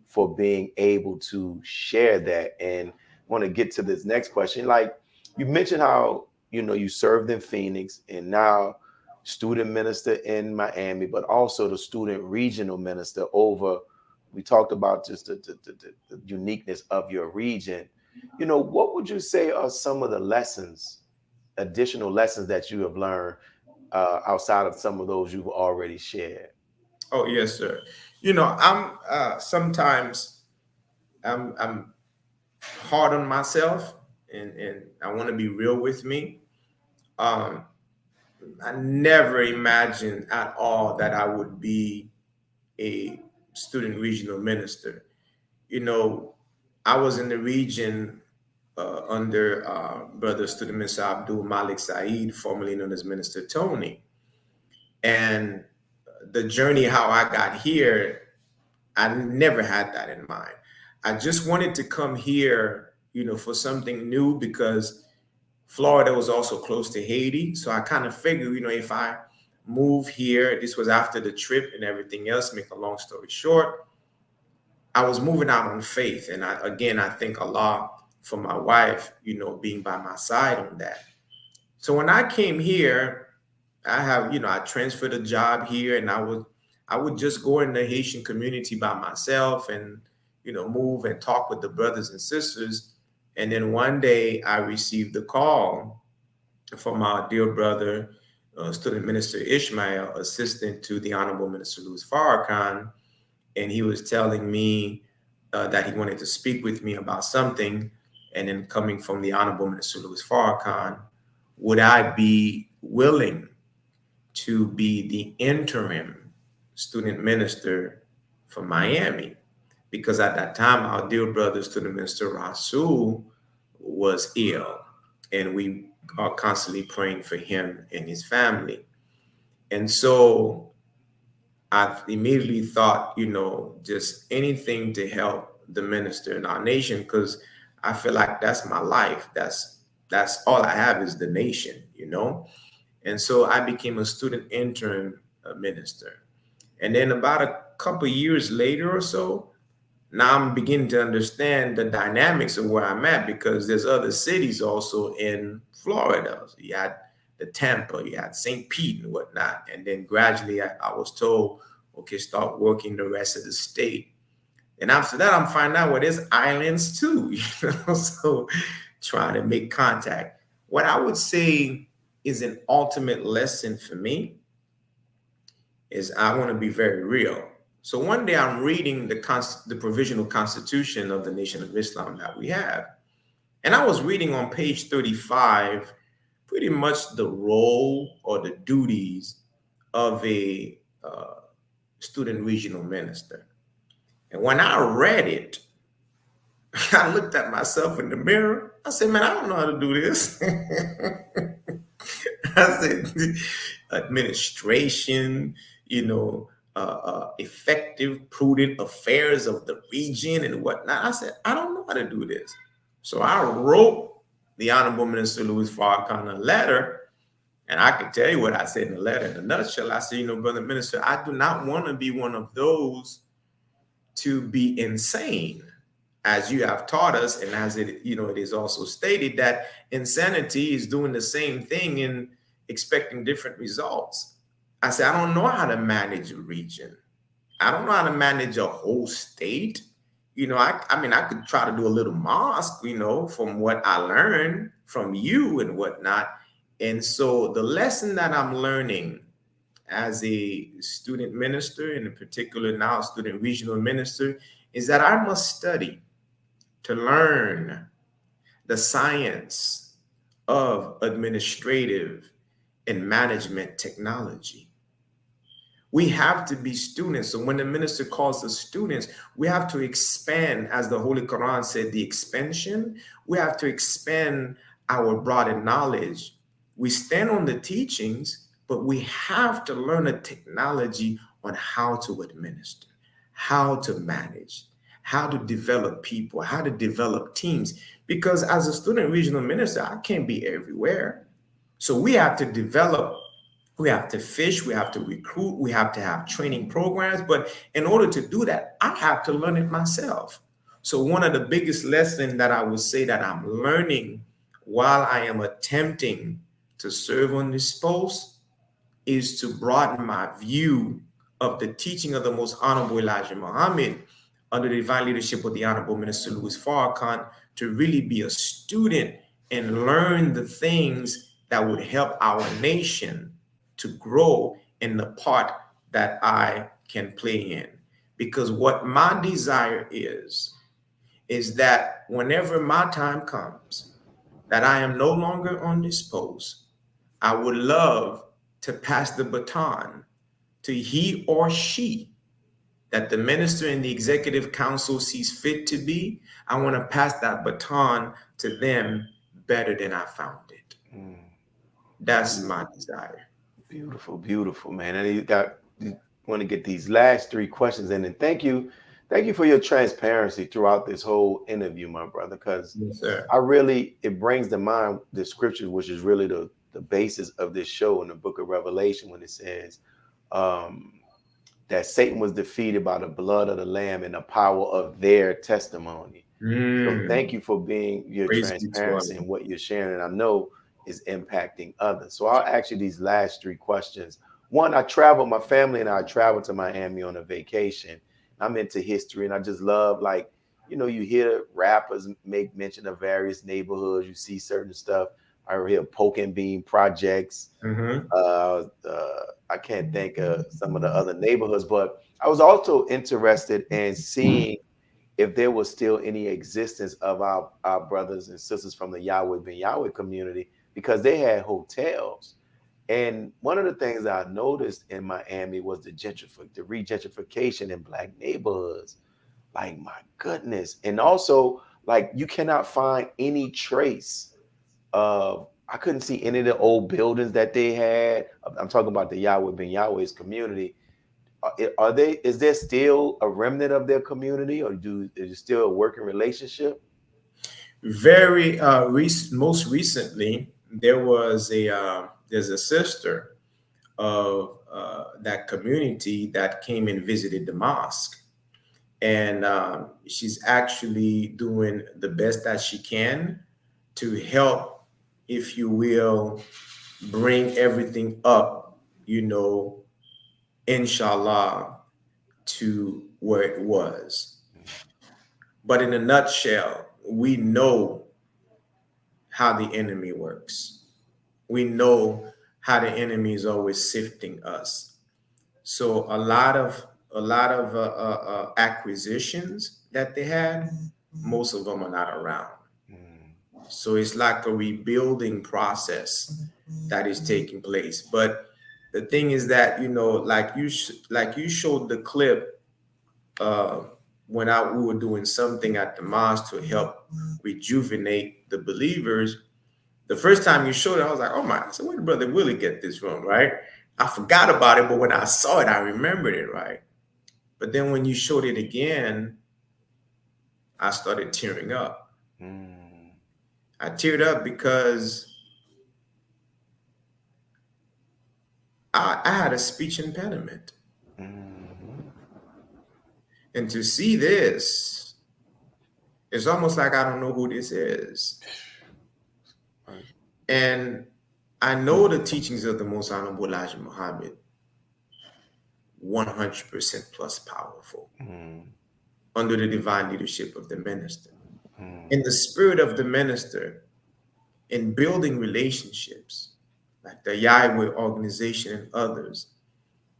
for being able to share that. And want to get to this next question. Like you mentioned, how you served in Phoenix, and now student minister in Miami, but also the student regional minister over. We talked about just the uniqueness of your region. What would you say are some of the additional lessons that you have learned outside of some of those you've already shared? Oh, yes, sir. I'm sometimes I'm hard on myself, and I want to be real with me. Um, I never imagined at all that I would be a student regional minister. You know, I was in the region under Brother Student Minister Abdul Malik Saeed, formerly known as Minister Tony. And the journey, how I got here, I never had that in mind. I just wanted to come here, for something new because Florida was also close to Haiti. So I kind of figured, if I move here, this was after the trip and everything else, make a long story short, I was moving out on faith. And I thank Allah for my wife, being by my side on that. So when I came here, I transferred a job here and I would just go in the Haitian community by myself and, move and talk with the brothers and sisters. And then one day I received a call from our dear brother, Student Minister Ishmael, assistant to the Honorable Minister Louis Farrakhan, and he was telling me that he wanted to speak with me about something. And then coming from the Honorable Minister Louis Farrakhan, would I be willing to be the interim student minister for Miami, because at that time our dear brother student minister Rasul was ill, and we are constantly praying for him and his family. And so I immediately thought, just anything to help the minister in our nation, because I feel like that's my life. That's all I have is the nation. And so I became a student intern minister. And then about a couple years later or so, now I'm beginning to understand the dynamics of where I'm at, because there's other cities also in Florida. So you had the Tampa, you had St. Pete and whatnot. And then gradually I was told, okay, start working the rest of the state. And after that, I'm finding out, well, there's islands too, so trying to make contact. What I would say is an ultimate lesson for me is I want to be very real. So one day I'm reading the provisional constitution of the Nation of Islam that we have. And I was reading on page 35 pretty much the role or the duties of a student regional minister. And when I read it, I looked at myself in the mirror. I said, man, I don't know how to do this. I said, administration, effective, prudent affairs of the region and whatnot. I said, I don't know how to do this. So I wrote the Honorable Minister Louis Farrakhan a letter, and I can tell you what I said in the letter in a nutshell. I said, Brother Minister, I do not want to be one of those to be insane, as you have taught us, and as it is also stated that insanity is doing the same thing and expecting different results. I said, I don't know how to manage a region. I don't know how to manage a whole state. I could try to do a little mosque, from what I learned from you and whatnot. And so the lesson that I'm learning as a student minister, and in particular now student regional minister, is that I must study to learn the science of administrative and management technology. We have to be students. So when the minister calls us students, we have to expand, as the Holy Quran said, the expansion. We have to expand our broader knowledge. We stand on the teachings, but we have to learn a technology on how to administer, how to manage, how to develop people, how to develop teams. Because as a student regional minister, I can't be everywhere. So we have to develop, we have to fish, we have to recruit, we have to have training programs. But in order to do that, I have to learn it myself. So one of the biggest lessons that I would say that I'm learning while I am attempting to serve on this post is to broaden my view of the teaching of the Most Honorable Elijah Muhammad under the divine leadership of the Honorable Minister Louis Farrakhan, to really be a student and learn the things that would help our nation to grow in the part that I can play in. Because what my desire is that whenever my time comes, that I am no longer on this post, I would love to pass the baton to he or she that the minister and the executive council sees fit to be. I want to pass that baton to them better than I found it. That's my desire. Beautiful, beautiful, man. And you want to get these last three questions in, and thank you for your transparency throughout this whole interview, my brother. Because Yes, it brings to mind the scripture, which is really the basis of this show in the book of Revelation, when it says that Satan was defeated by the blood of the Lamb and the power of their testimony. So thank you for being your transparency and what you're sharing. And I know is impacting others. So I'll ask you these last three questions. One, my family and I traveled to Miami on a vacation. I'm into history, and I just love, you hear rappers make mention of various neighborhoods. You see certain stuff. I hear Poke and Bean projects. I can't think of some of the other neighborhoods, but I was also interested in seeing if there was still any existence of our brothers and sisters from the Yahweh Ben Yahweh community, because they had hotels. And one of the things I noticed in Miami was the re-gentrification in Black neighborhoods. Like, my goodness. And also, like, you cannot find any trace of, I couldn't see any of the old buildings that they had. I'm talking about the Yahweh Ben Yahweh's community. Is there still a remnant of their community, or is it still a working relationship? Very most recently, there's a sister of that community that came and visited the mosque, and she's actually doing the best that she can to help, if you will, bring everything up, inshallah, to where it was. But in a nutshell, we know how the enemy works. We know how the enemy is always sifting us. So a lot of acquisitions that they had, most of them are not around. So it's like a rebuilding process that is taking place. But the thing is that, like you showed the clip uh, when we were doing something at the mosque to help rejuvenate the believers. The first time you showed it, I was like, oh my, I said, where did Brother Willie get this from, right? I forgot about it, but when I saw it, I remembered it, right? But then when you showed it again, I started tearing up. I teared up because I had a speech impediment. And to see this, it's almost like I don't know who this is. And I know the teachings of the Most Honorable Elijah Muhammad, 100% plus powerful, under the divine leadership of the minister. In the spirit of the minister, in building relationships, like the Yahweh organization and others,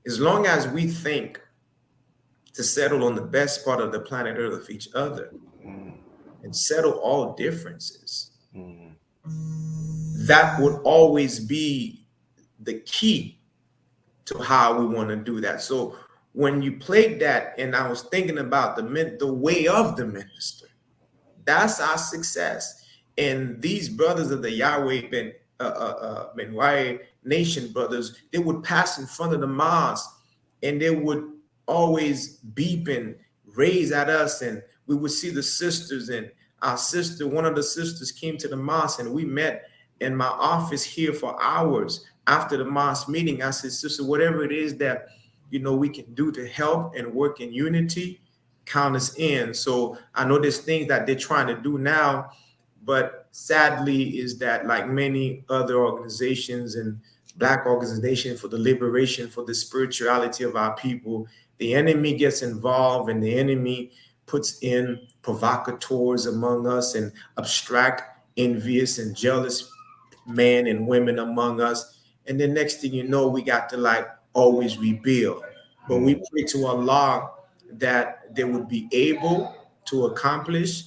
as long as we think to settle on the best part of the planet Earth of each other and settle all differences, that would always be the key to how we want to do that. So when you played that, and I was thinking about the way of the minister, that's our success. And these brothers of the Yahweh Ben Yahweh Nation brothers, they would pass in front of the mosque, and they would always beep and raise at us, and we would see the sisters. And one of the sisters came to the mosque, and we met in my office here for hours after the mosque meeting. I said, sister, whatever it is that we can do to help and work in unity, count us in. So I know there's things that they're trying to do now, but sadly is that, like many other organizations and Black organizations for the liberation, for the spirituality of our people, the enemy gets involved, and the enemy puts in provocateurs among us and abstract, envious, and jealous men and women among us. And then next thing you know, we got to always rebuild. But we pray to Allah that they would be able to accomplish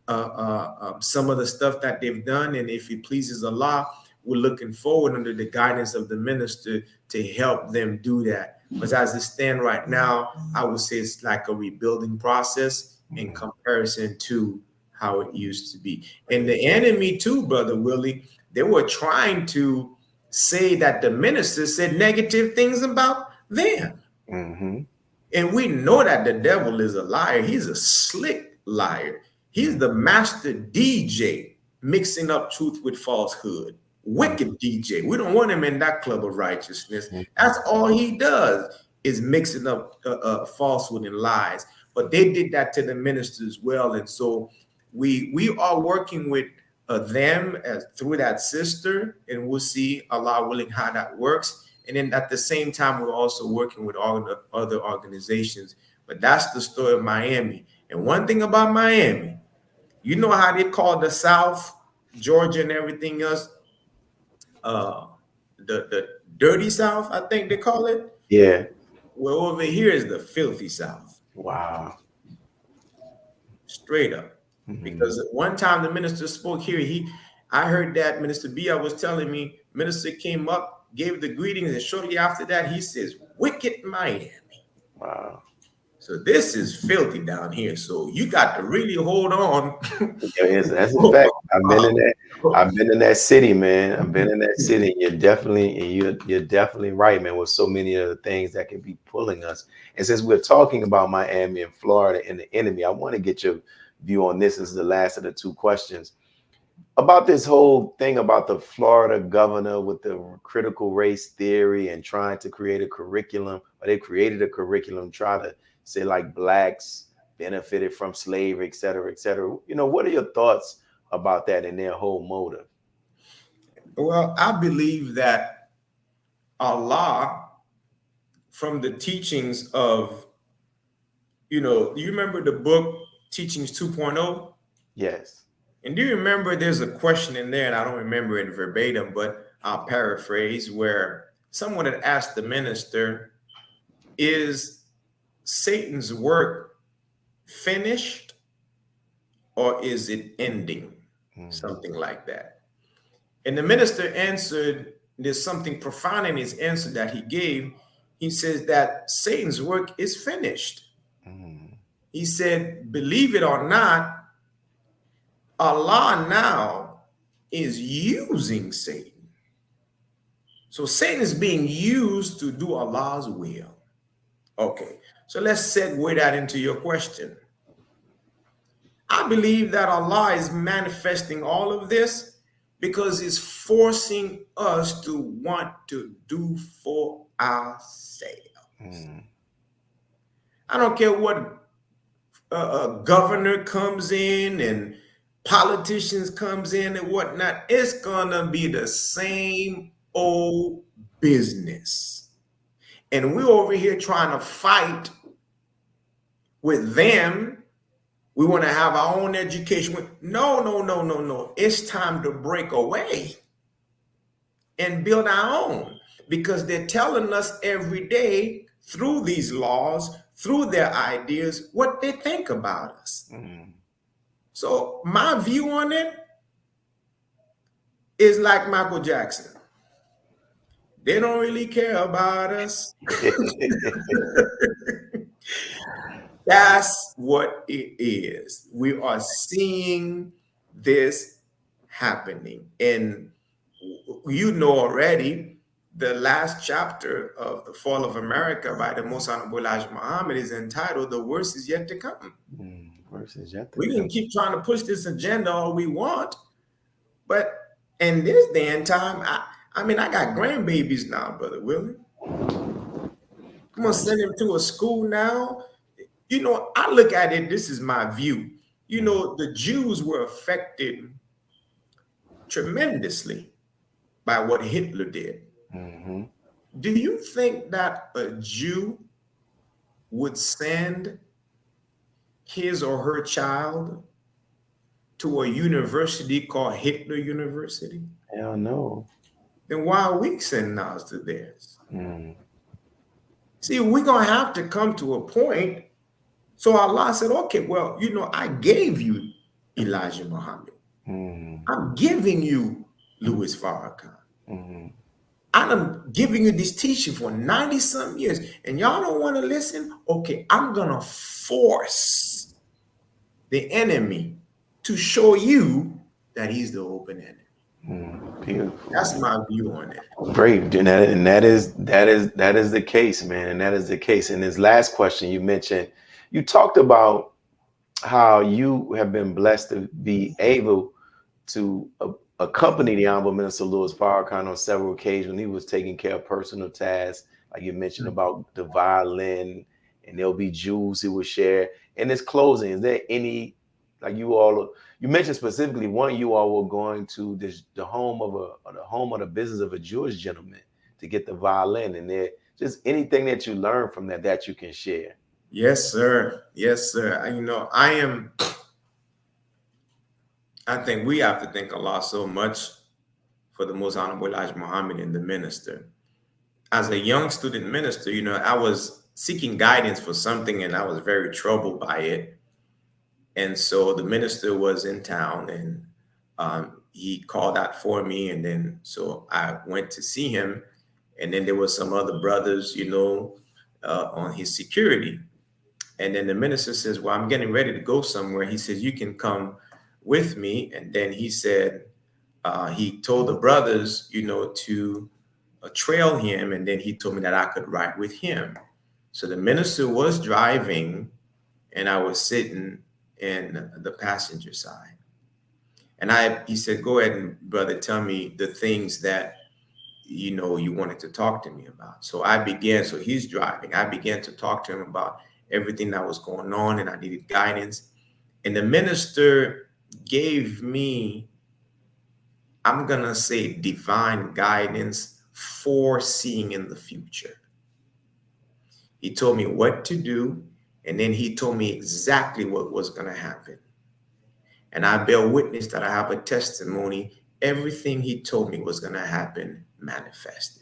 some of the stuff that they've done. And if it pleases Allah, we're looking forward, under the guidance of the minister, to help them do that. But as it stands right now, I would say it's like a rebuilding process in comparison to how it used to be. And the enemy too, Brother Willie, they were trying to say that the minister said negative things about them. And we know that the devil is a liar. He's a slick liar. He's the master DJ, mixing up truth with falsehood. Wicked DJ. We don't want him in that club of righteousness. That's all he does, is mixing up falsehood and lies. But they did that to the minister as well. And so we are working with them through that sister, and we'll see, Allah willing, how that works. And then at the same time, we're also working with all the other organizations. But that's the story of Miami. And one thing about Miami, you know how they call the South, Georgia and everything else, the dirty South, I think they call it. Yeah. Well, over here is the filthy South. Wow. Straight up. Because one time the minister spoke here, I heard that Minister Bia was telling me, minister came up gave the greetings, and shortly after that, he says, "Wicked Miami." Wow. So this is filthy down here. So you got to really hold on. Yeah, that's a fact. I've been in that. I've been in that city, man. I've been in that city. You're definitely right, man. With so many of the things that can be pulling us. And since we're talking about Miami and Florida and the enemy, I want to get your view on this. This is the last of the two questions about this whole thing about the Florida governor with the critical race theory and trying to create a curriculum, or they created a curriculum, try to say like blacks benefited from slavery, et cetera, et cetera. You know, what are your thoughts about that and their whole motive? Well, I believe that Allah, from the teachings of, do you remember the book Teachings 2.0? Yes. And do you remember there's a question in there, and I don't remember it verbatim, but I'll paraphrase, where someone had asked the minister, is Satan's work finished or is it ending? Something like that. And the minister answered, there's something profound in his answer that he gave. He says that Satan's work is finished. He said, believe it or not, Allah now is using Satan. So Satan is being used to do Allah's will. Okay, so let's segue that into your question. I believe that Allah is manifesting all of this because He's forcing us to want to do for ourselves. I don't care what a governor comes in and politicians comes in and whatnot. It's gonna be the same old business. And we're over here trying to fight with them. We want to have our own education. No, no, no, no, no. It's time to break away and build our own, because they're telling us every day through these laws, through their ideas, what they think about us. So my view on it is like Michael Jackson. They don't really care about us. That's what it is. We are seeing this happening. And you know already, the last chapter of The Fall of America by the Most Honorable Elijah Muhammad is entitled, "The Worst is Yet to Come." We can keep trying to push this agenda all we want, but in this day and time, I mean, I got grandbabies now, Brother Willie. I'm going to send them to a school now. I look at it, this is my view. The Jews were affected tremendously by what Hitler did. Do you think that a Jew would send his or her child to a university called Hitler University? Hell no. Then why are we sending ours to theirs? See, we're going to have to come to a point. So Allah said, okay, well, I gave you Elijah Muhammad. I'm giving you Louis Farrakhan. I'm giving you this teaching for 90-some years, and y'all don't want to listen? Okay, I'm going to force the enemy to show you that he's the open enemy. Beautiful. That's my view on it. Great, and that is the case, man. And that is the case. And this last question you mentioned, you talked about how you have been blessed to be able to accompany the Honorable Minister Louis Farrakhan on several occasions. He was taking care of personal tasks, like you mentioned about the violin, and there'll be jewels he would share. In his closing, is there any, like you mentioned specifically one, you all were going to the home of the business of a Jewish gentleman to get the violin, and there just anything that you learned from that you can share. Yes, sir. Yes, sir. I think we have to thank Allah so much for the Most Honorable Elijah Muhammad and the minister. As a young student minister, I was seeking guidance for something, and I was very troubled by it. And so the minister was in town, and he called out for me. And then so I went to see him. And then there were some other brothers, on his security. And then the minister says, well, I'm getting ready to go somewhere. He says, you can come with me. And then he said, he told the brothers, to trail him. And then he told me that I could ride with him. So the minister was driving and I was sitting in the passenger side. And he said, go ahead and brother, tell me the things that, you wanted to talk to me about. So he's driving. I began to talk to him about everything that was going on and I needed guidance. And the minister gave me, I'm going to say, divine guidance for seeing in the future. He told me what to do, and then he told me exactly what was going to happen. And I bear witness that I have a testimony. Everything he told me was going to happen manifested.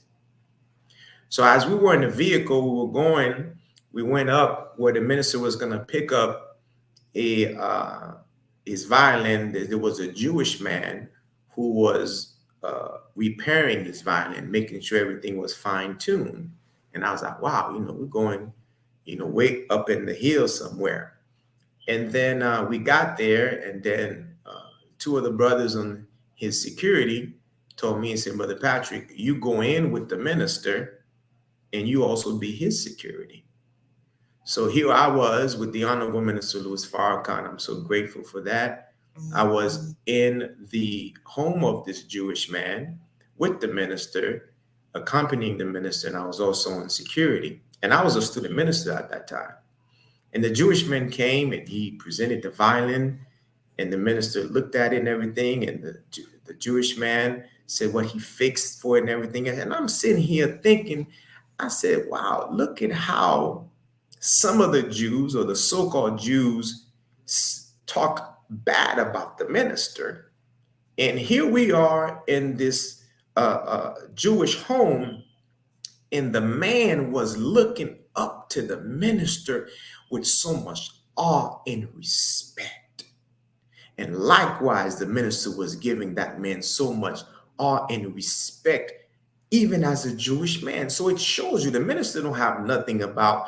So as we were in the vehicle, we went up where the minister was going to pick up his violin. There was a Jewish man who was repairing his violin, making sure everything was fine-tuned. And I was like, wow, we're going, way up in the hills somewhere. And then we got there, and then two of the brothers on his security told me and said, Brother Patrick, you go in with the minister and you also be his security. So here I was with the Honorable Minister Louis Farrakhan. I'm so grateful for that. I was in the home of this Jewish man with the minister, accompanying the minister, and I was also in security. And I was a student minister at that time. And the Jewish man came and he presented the violin, and the minister looked at it and everything. And the Jewish man said what he fixed for it and everything. And I'm sitting here thinking, I said, wow, look at how some of the Jews, or the so-called Jews, talk bad about the minister. And here we are in this Jewish home, and the man was looking up to the minister with so much awe and respect. And likewise, the minister was giving that man so much awe and respect, even as a Jewish man. So it shows you the minister don't have nothing about,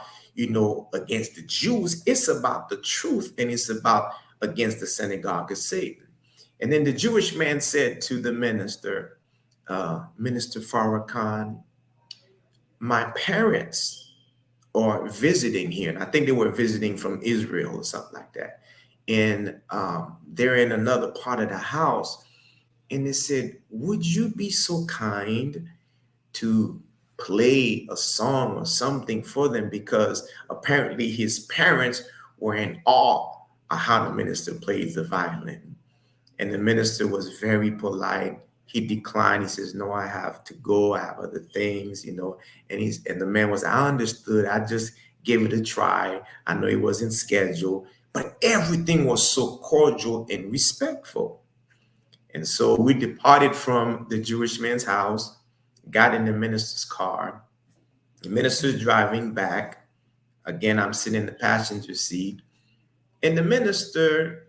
against the Jews. It's about the truth, and it's about against the synagogue of Satan. And then the Jewish man said to the minister, Minister Farrakhan, my parents are visiting here. And I think they were visiting from Israel or something like that. And they're in another part of the house. And they said, would you be so kind to play a song or something for them? Because apparently his parents were in awe of how the minister plays the violin. And the minister was very polite. He declined. He says, no, I have to go. I have other things, And the man was, I understood. I just gave it a try. I know it wasn't scheduled, but everything was so cordial and respectful. And so we departed from the Jewish man's house, got in the minister's car. The minister's driving back. Again, I'm sitting in the passenger seat. And the minister,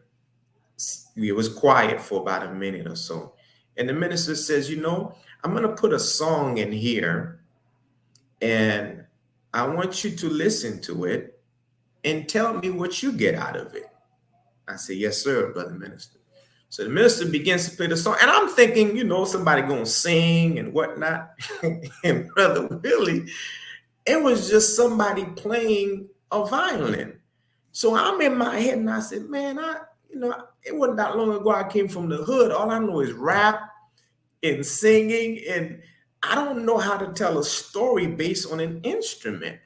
it was quiet for about a minute or so. And the minister says, I'm going to put a song in here, and I want you to listen to it and tell me what you get out of it. I said, yes, sir, brother minister. So the minister begins to play the song, and I'm thinking, somebody going to sing and whatnot. And Brother Willie, it was just somebody playing a violin. So I'm in my head, and I said, man, it wasn't that long ago I came from the hood. All I know is rap and singing, and I don't know how to tell a story based on an instrument.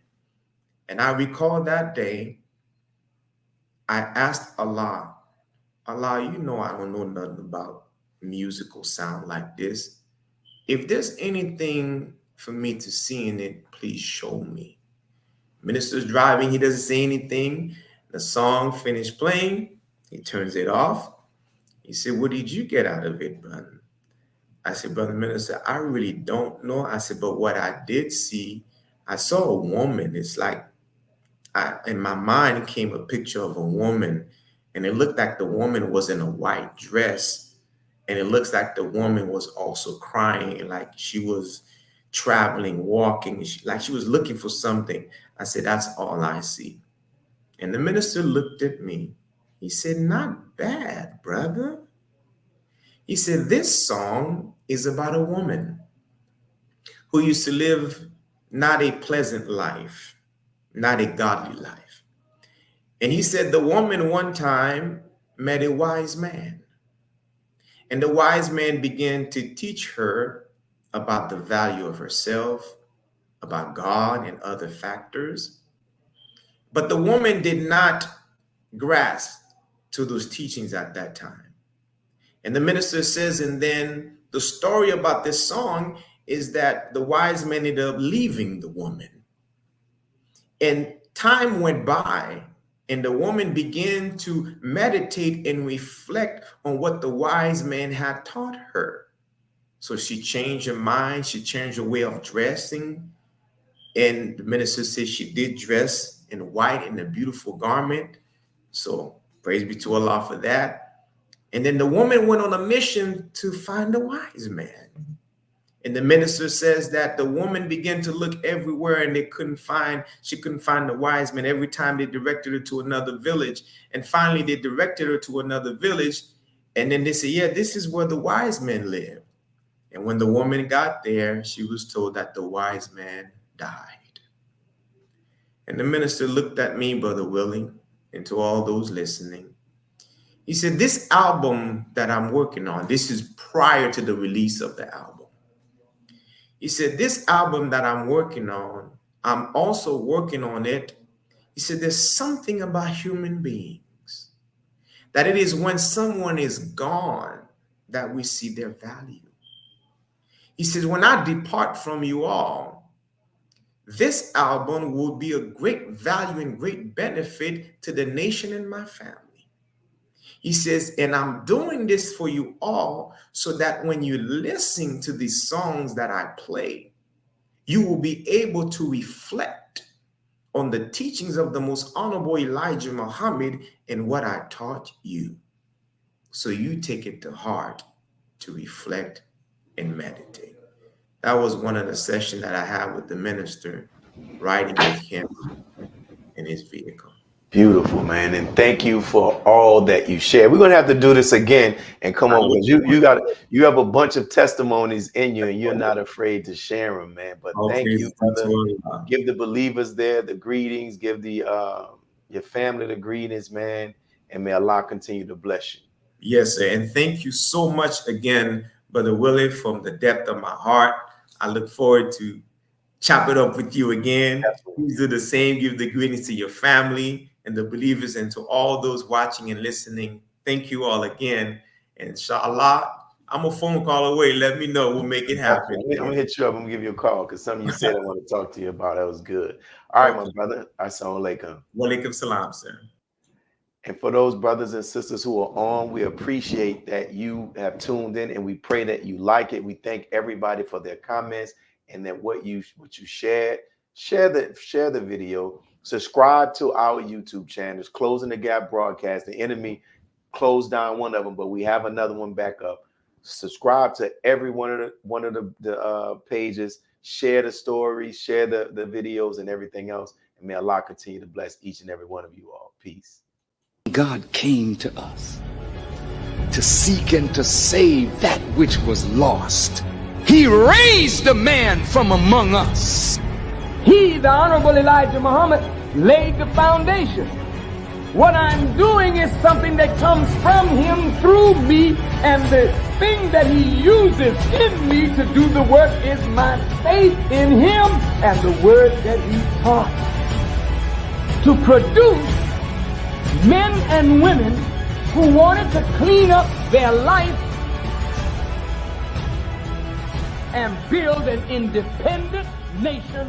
And I recall that day, I asked Allah, I don't know nothing about musical sound like this. If there's anything for me to see in it, please show me. Minister's driving, he doesn't say anything. The song finished playing, he turns it off. He said, what did you get out of it, brother? I said, brother minister, I really don't know. I said, but what I did see, I saw a woman. It's like, in my mind came a picture of a woman, and it looked like the woman was in a white dress. And it looks like the woman was also crying, like she was traveling, walking, like she was looking for something. I said, that's all I see. And the minister looked at me. He said, not bad, brother. He said, this song is about a woman who used to live not a pleasant life, not a godly life. And he said the woman one time met a wise man. And the wise man began to teach her about the value of herself, about God and other factors. But the woman did not grasp to those teachings at that time. And the minister says, and then the story about this song is that the wise man ended up leaving the woman. And time went by, and the woman began to meditate and reflect on what the wise man had taught her. So she changed her mind, she changed her way of dressing. And the minister says she did dress in white in a beautiful garment. So praise be to Allah for that. And then the woman went on a mission to find the wise man. And the minister says that the woman began to look everywhere and she couldn't find the wise man. Every time they directed her to another village. And finally they directed her to another village. And then they said, yeah, this is where the wise men live. And when the woman got there, she was told that the wise man died. And the minister looked at me, Brother Willie, and to all those listening. He said, this album that I'm working on, this is prior to the release of the album. He said, this album that I'm working on, I'm also working on it. He said, there's something about human beings, that it is when someone is gone that we see their value. He says, when I depart from you all, this album will be a great value and great benefit to the nation and my family. He says, and I'm doing this for you all so that when you listen to these songs that I play, you will be able to reflect on the teachings of the most honorable Elijah Muhammad and what I taught you. So you take it to heart to reflect and meditate. That was one of the sessions that I had with the minister, riding with him in his vehicle. Beautiful, man. And thank you for all that you shared. We're going to have to do this again and come on. You have a bunch of testimonies in you and you're not afraid to share them, man. But thank you, brother. Give the believers there the greetings. Give the your family the greetings, man. And may Allah continue to bless you. Yes, sir. And thank you so much again, Brother Willie, from the depth of my heart. I look forward to chop it up with you again. Please do the same. Give the greetings to your family and the believers and to all those watching and listening. Thank you all again. And inshallah, I'm a phone call away. Let me know. We'll make it happen. I'm going to hit you up. I'm going to give you a call because something you said I want to talk to you about. That was good. All right, my brother. Assalamu alaikum. Wa alaikum salam, sir. And for those brothers and sisters who are on, we appreciate that you have tuned in and we pray that you like it. We thank everybody for their comments and that what you shared. Share the video. Subscribe to our YouTube channel. It's Closing the Gap broadcast. The enemy closed down one of them, but we have another one back up. Subscribe to every one of the pages. Share the stories, share the videos and everything else. And may Allah continue to bless each and every one of you all. Peace. God came to us to seek and to save that which was lost. He raised a man from among us. He, the Honorable Elijah Muhammad, laid the foundation. What I'm doing is something that comes from him through me, and the thing that he uses in me to do the work is my faith in him and the word that he taught. To produce men and women who wanted to clean up their life and build an independent nation.